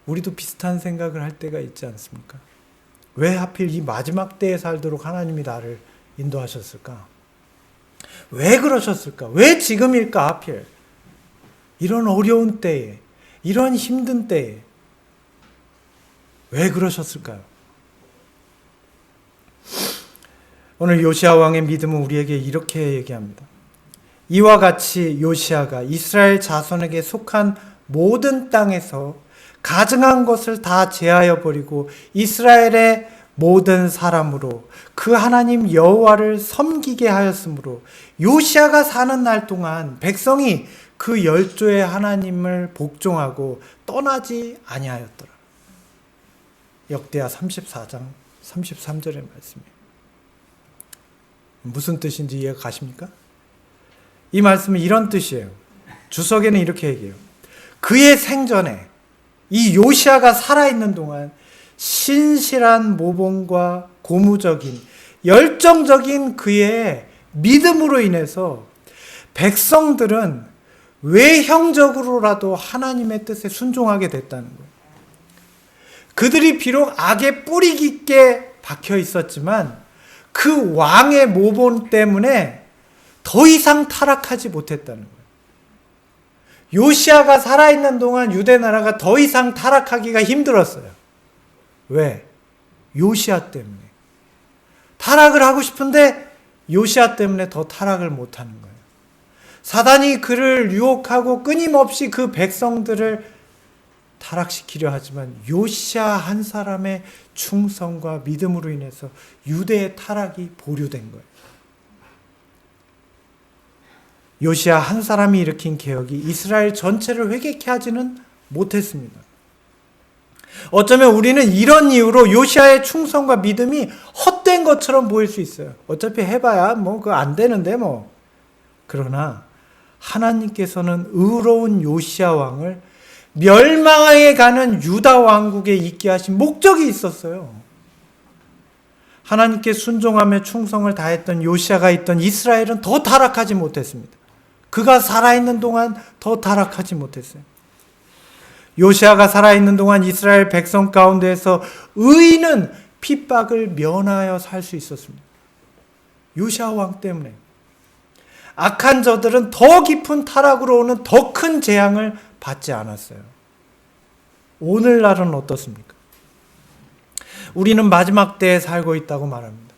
우리도 비슷한 생각을 할 때가 있지 않습니까? 왜 하필 이 마지막 때에 살도록 하나님이 나를 인도하셨을까? 왜 그러셨을까? 왜 지금일까 하필? 이런 어려운 때에, 이런 힘든 때에 왜 그러셨을까요? 오늘 요시야 왕의 믿음은 우리에게 이렇게 얘기합니다. 이와 같이 요시야가 이스라엘 자손에게 속한 모든 땅에서 가증한 것을 다 제하여 버리고 이스라엘의 모든 사람으로 그 하나님 여호와를 섬기게 하였으므로 요시야가 사는 날 동안 백성이 그 열조의 하나님을 복종하고 떠나지 아니하였더라. 역대하 34장 33절의 말씀이에요. 무슨 뜻인지 이해가 가십니까? 이 말씀은 이런 뜻이에요. 주석에는 이렇게 얘기해요. 그의 생전에 이 요시야가 살아있는 동안 신실한 모범과 고무적인 열정적인 그의 믿음으로 인해서 백성들은 외형적으로라도 하나님의 뜻에 순종하게 됐다는 거예요. 그들이 비록 악에 뿌리 깊게 박혀 있었지만 그 왕의 모본 때문에 더 이상 타락하지 못했다는 거예요. 요시야가 살아있는 동안 유대 나라가 더 이상 타락하기가 힘들었어요. 왜? 요시야 때문에. 타락을 하고 싶은데 요시야 때문에 더 타락을 못하는 거예요. 사단이 그를 유혹하고 끊임없이 그 백성들을 타락시키려 하지만 요시야 한 사람의 충성과 믿음으로 인해서 유대의 타락이 보류된 거예요. 요시야 한 사람이 일으킨 개혁이 이스라엘 전체를 회개케 하지는 못했습니다. 어쩌면 우리는 이런 이유로 요시야의 충성과 믿음이 헛된 것처럼 보일 수 있어요. 어차피 해봐야 그거 안 되는데 그러나 하나님께서는 의로운 요시야 왕을 멸망에 가는 유다 왕국에 있게 하신 목적이 있었어요. 하나님께 순종하며 충성을 다했던 요시야가 있던 이스라엘은 더 타락하지 못했습니다. 그가 살아있는 동안 더 타락하지 못했어요. 요시야가 살아있는 동안 이스라엘 백성 가운데에서 의인은 핍박을 면하여 살 수 있었습니다. 요시야 왕 때문에. 악한 저들은 더 깊은 타락으로 오는 더 큰 재앙을 받지 않았어요. 오늘날은 어떻습니까? 우리는 마지막 때에 살고 있다고 말합니다.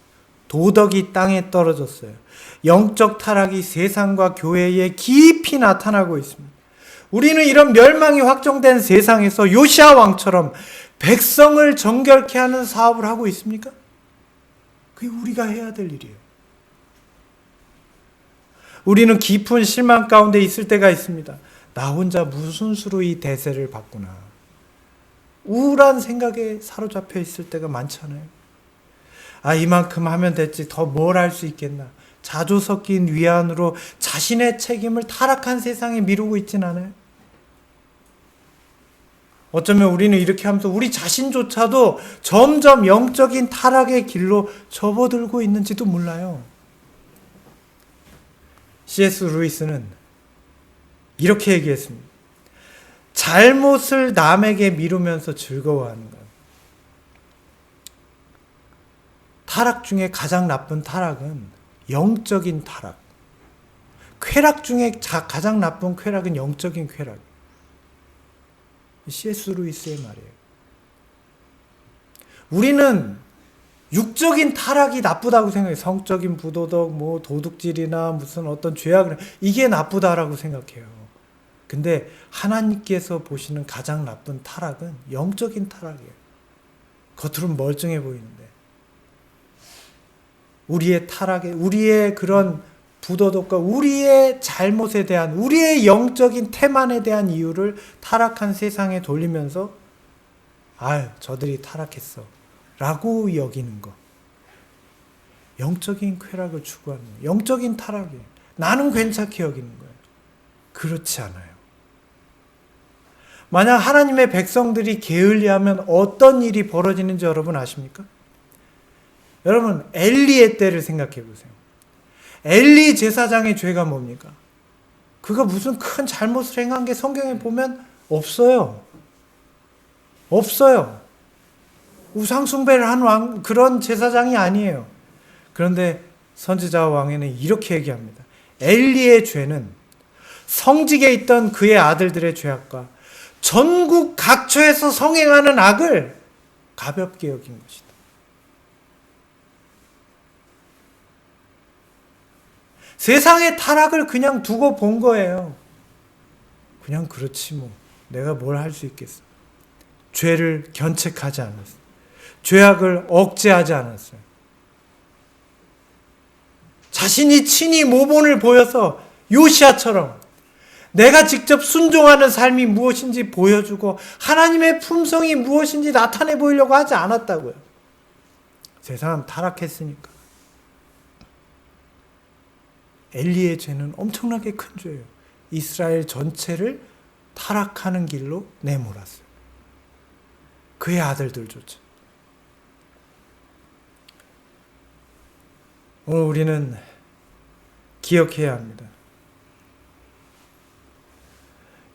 도덕이 땅에 떨어졌어요. 영적 타락이 세상과 교회에 깊이 나타나고 있습니다. 우리는 이런 멸망이 확정된 세상에서 요시야 왕처럼 백성을 정결케 하는 사업을 하고 있습니까? 그게 우리가 해야 될 일이에요. 우리는 깊은 실망 가운데 있을 때가 있습니다. 나 혼자 무슨 수로 이 대세를 받구나. 우울한 생각에 사로잡혀 있을 때가 많잖아요. 이만큼 하면 됐지. 더 뭘 할 수 있겠나. 자조 섞인 위안으로 자신의 책임을 타락한 세상에 미루고 있진 않아요. 어쩌면 우리는 이렇게 하면서 우리 자신조차도 점점 영적인 타락의 길로 접어들고 있는지도 몰라요. C.S. 루이스는 이렇게 얘기했습니다. 잘못을 남에게 미루면서 즐거워하는 것. 타락 중에 가장 나쁜 타락은 영적인 타락. 쾌락 중에 가장 나쁜 쾌락은 영적인 쾌락. C.S. 루이스의 말이에요. 우리는 육적인 타락이 나쁘다고 생각해요. 성적인 부도덕, 도둑질이나 무슨 어떤 죄악, 이게 나쁘다라고 생각해요. 근데 하나님께서 보시는 가장 나쁜 타락은 영적인 타락이에요. 겉으로는 멀쩡해 보이는데. 우리의 타락에, 우리의 그런 부도덕과 우리의 잘못에 대한, 우리의 영적인 태만에 대한 이유를 타락한 세상에 돌리면서 저들이 타락했어 라고 여기는 것. 영적인 쾌락을 추구하는 거예요. 영적인 타락이에요. 나는 괜찮게 여기는 거예요. 그렇지 않아요. 만약 하나님의 백성들이 게을리하면 어떤 일이 벌어지는지 여러분 아십니까? 여러분 엘리의 때를 생각해 보세요. 엘리 제사장의 죄가 뭡니까? 그가 무슨 큰 잘못을 행한 게 성경에 보면 없어요. 없어요. 우상숭배를 한 그런 제사장이 아니에요. 그런데 선지자와 왕에는 이렇게 얘기합니다. 엘리의 죄는 성직에 있던 그의 아들들의 죄악과 전국 각처에서 성행하는 악을 가볍게 여긴 것이다. 세상의 타락을 그냥 두고 본 거예요. 그냥 그렇지 뭐. 내가 뭘 할 수 있겠어. 죄를 견책하지 않았어요. 죄악을 억제하지 않았어요. 자신이 친히 모본을 보여서 요시야처럼 내가 직접 순종하는 삶이 무엇인지 보여주고 하나님의 품성이 무엇인지 나타내 보이려고 하지 않았다고요. 세상은 타락했으니까. 엘리의 죄는 엄청나게 큰 죄예요. 이스라엘 전체를 타락하는 길로 내몰았어요. 그의 아들들조차. 오늘 우리는 기억해야 합니다.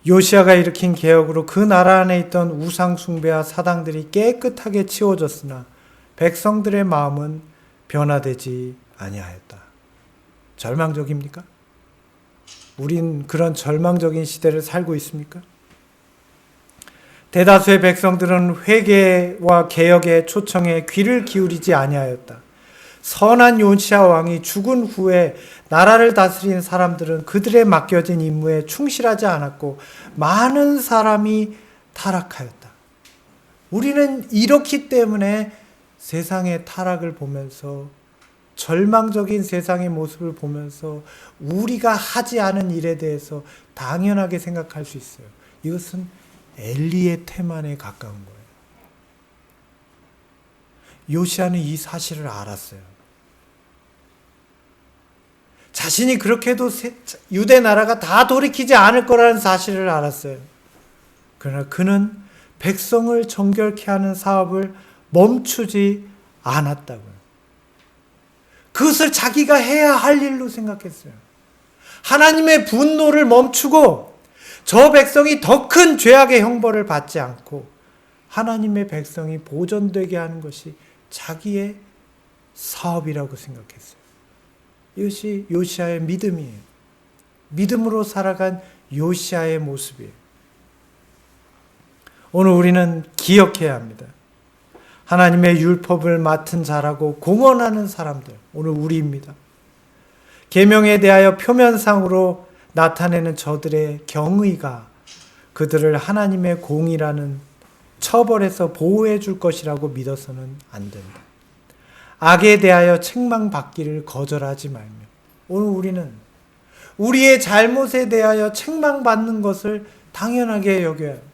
요시야가 일으킨 개혁으로 그 나라 안에 있던 우상 숭배와 사당들이 깨끗하게 치워졌으나 백성들의 마음은 변화되지 아니하였다. 절망적입니까? 우린 그런 절망적인 시대를 살고 있습니까? 대다수의 백성들은 회개와 개혁의 초청에 귀를 기울이지 아니하였다. 선한 요시야 왕이 죽은 후에 나라를 다스린 사람들은 그들의 맡겨진 임무에 충실하지 않았고 많은 사람이 타락하였다. 우리는 이렇기 때문에 세상의 타락을 보면서 절망적인 세상의 모습을 보면서 우리가 하지 않은 일에 대해서 당연하게 생각할 수 있어요. 이것은 엘리의 태만에 가까운 거예요. 요시야는 이 사실을 알았어요. 자신이 그렇게 해도 유대 나라가 다 돌이키지 않을 거라는 사실을 알았어요. 그러나 그는 백성을 정결케 하는 사업을 멈추지 않았다고요. 그것을 자기가 해야 할 일로 생각했어요. 하나님의 분노를 멈추고 저 백성이 더 큰 죄악의 형벌을 받지 않고 하나님의 백성이 보존되게 하는 것이 자기의 사업이라고 생각했어요. 이것이 요시야의 믿음이에요. 믿음으로 살아간 요시야의 모습이에요. 오늘 우리는 기억해야 합니다. 하나님의 율법을 맡은 자라고 공언하는 사람들, 오늘 우리입니다. 계명에 대하여 표면상으로 나타내는 저들의 경의가 그들을 하나님의 공의라는 처벌에서 보호해 줄 것이라고 믿어서는 안 된다. 악에 대하여 책망받기를 거절하지 말며 오늘 우리는 우리의 잘못에 대하여 책망받는 것을 당연하게 여겨야 합니다.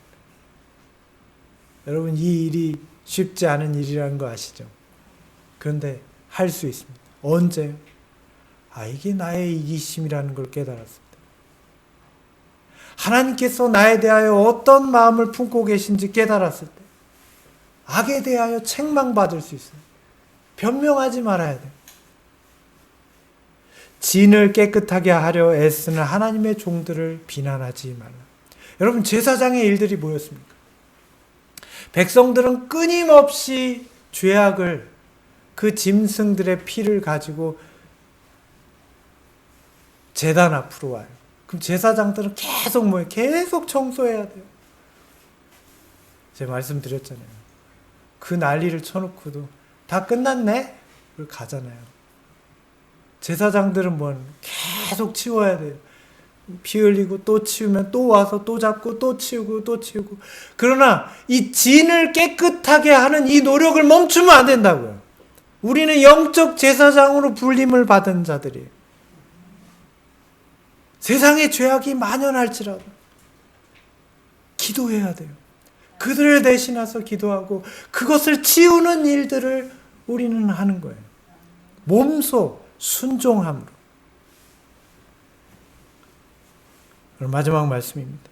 여러분 이 일이 쉽지 않은 일이라는 거 아시죠? 그런데 할 수 있습니다. 언제? 이게 나의 이기심이라는 걸 깨달았습니다. 하나님께서 나에 대하여 어떤 마음을 품고 계신지 깨달았을 때 악에 대하여 책망받을 수 있어요. 변명하지 말아야 돼요. 진을 깨끗하게 하려 애쓰는 하나님의 종들을 비난하지 말라. 여러분 제사장의 일들이 뭐였습니까? 백성들은 끊임없이 죄악을 그 짐승들의 피를 가지고 제단 앞으로 와요. 그럼 제사장들은 계속 뭐예요? 계속 청소해야 돼요. 제가 말씀드렸잖아요. 그 난리를 쳐놓고도 다 끝났네? 그걸 가잖아요. 제사장들은 뭐 계속 치워야 돼요. 피 흘리고 또 치우면 또 와서 또 잡고 또 치우고 또 치우고. 그러나 이 진을 깨끗하게 하는 이 노력을 멈추면 안 된다고요. 우리는 영적 제사장으로 불림을 받은 자들이에요. 세상의 죄악이 만연할지라도 기도해야 돼요. 그들을 대신해서 기도하고 그것을 치우는 일들을 우리는 하는 거예요. 몸소 순종함으로. 오늘 마지막 말씀입니다.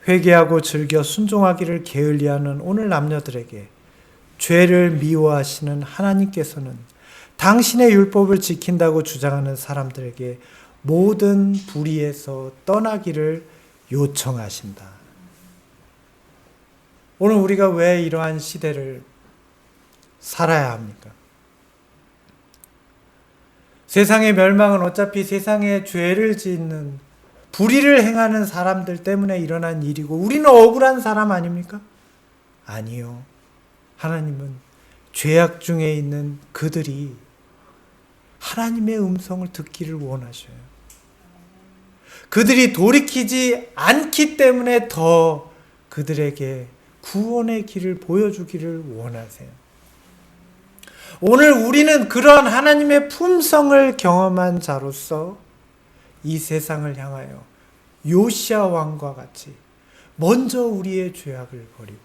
회개하고 즐겨 순종하기를 게을리하는 오늘 남녀들에게 죄를 미워하시는 하나님께서는 당신의 율법을 지킨다고 주장하는 사람들에게 모든 불의에서 떠나기를 요청하신다. 오늘 우리가 왜 이러한 시대를 살아야 합니까? 세상의 멸망은 어차피 세상에 죄를 짓는 불의를 행하는 사람들 때문에 일어난 일이고 우리는 억울한 사람 아닙니까? 아니요. 하나님은 죄악 중에 있는 그들이 하나님의 음성을 듣기를 원하셔요. 그들이 돌이키지 않기 때문에 더 그들에게 구원의 길을 보여주기를 원하세요. 오늘 우리는 그런 하나님의 품성을 경험한 자로서 이 세상을 향하여 요시야 왕과 같이 먼저 우리의 죄악을 버리고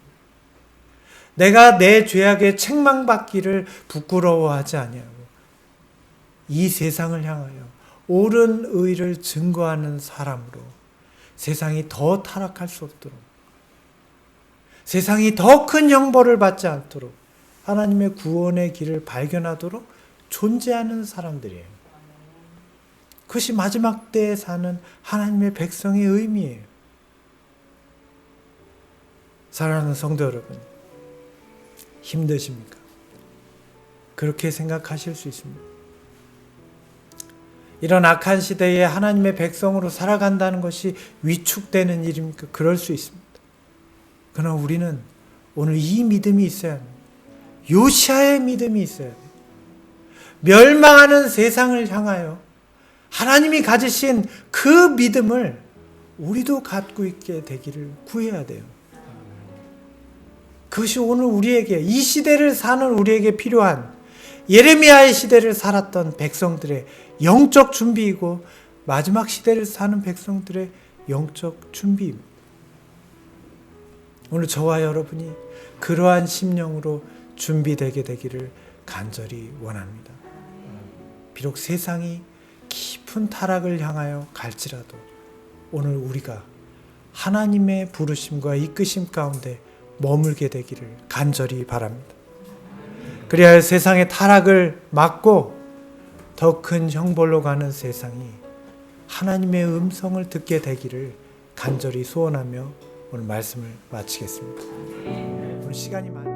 내가 내 죄악에 책망받기를 부끄러워하지 아니하고 이 세상을 향하여 옳은 의를 증거하는 사람으로 세상이 더 타락할 수 없도록 세상이 더 큰 형벌을 받지 않도록 하나님의 구원의 길을 발견하도록 존재하는 사람들이에요. 그것이 마지막 때에 사는 하나님의 백성의 의미예요. 사랑하는 성도 여러분, 힘드십니까? 그렇게 생각하실 수 있습니다. 이런 악한 시대에 하나님의 백성으로 살아간다는 것이 위축되는 일입니까? 그럴 수 있습니다. 그러나 우리는 오늘 이 믿음이 있어야 합니다. 요시야의 믿음이 있어야 돼요. 멸망하는 세상을 향하여 하나님이 가지신 그 믿음을 우리도 갖고 있게 되기를 구해야 돼요. 그것이 오늘 우리에게, 이 시대를 사는 우리에게 필요한 예레미야의 시대를 살았던 백성들의 영적 준비이고 마지막 시대를 사는 백성들의 영적 준비입니다. 오늘 저와 여러분이 그러한 심령으로 준비되게 되기를 간절히 원합니다. 비록 세상이 깊은 타락을 향하여 갈지라도 오늘 우리가 하나님의 부르심과 이끄심 가운데 머물게 되기를 간절히 바랍니다. 그래야 세상의 타락을 막고 더 큰 형벌로 가는 세상이 하나님의 음성을 듣게 되기를 간절히 소원하며 오늘 말씀을 마치겠습니다. 오늘 시간이 많이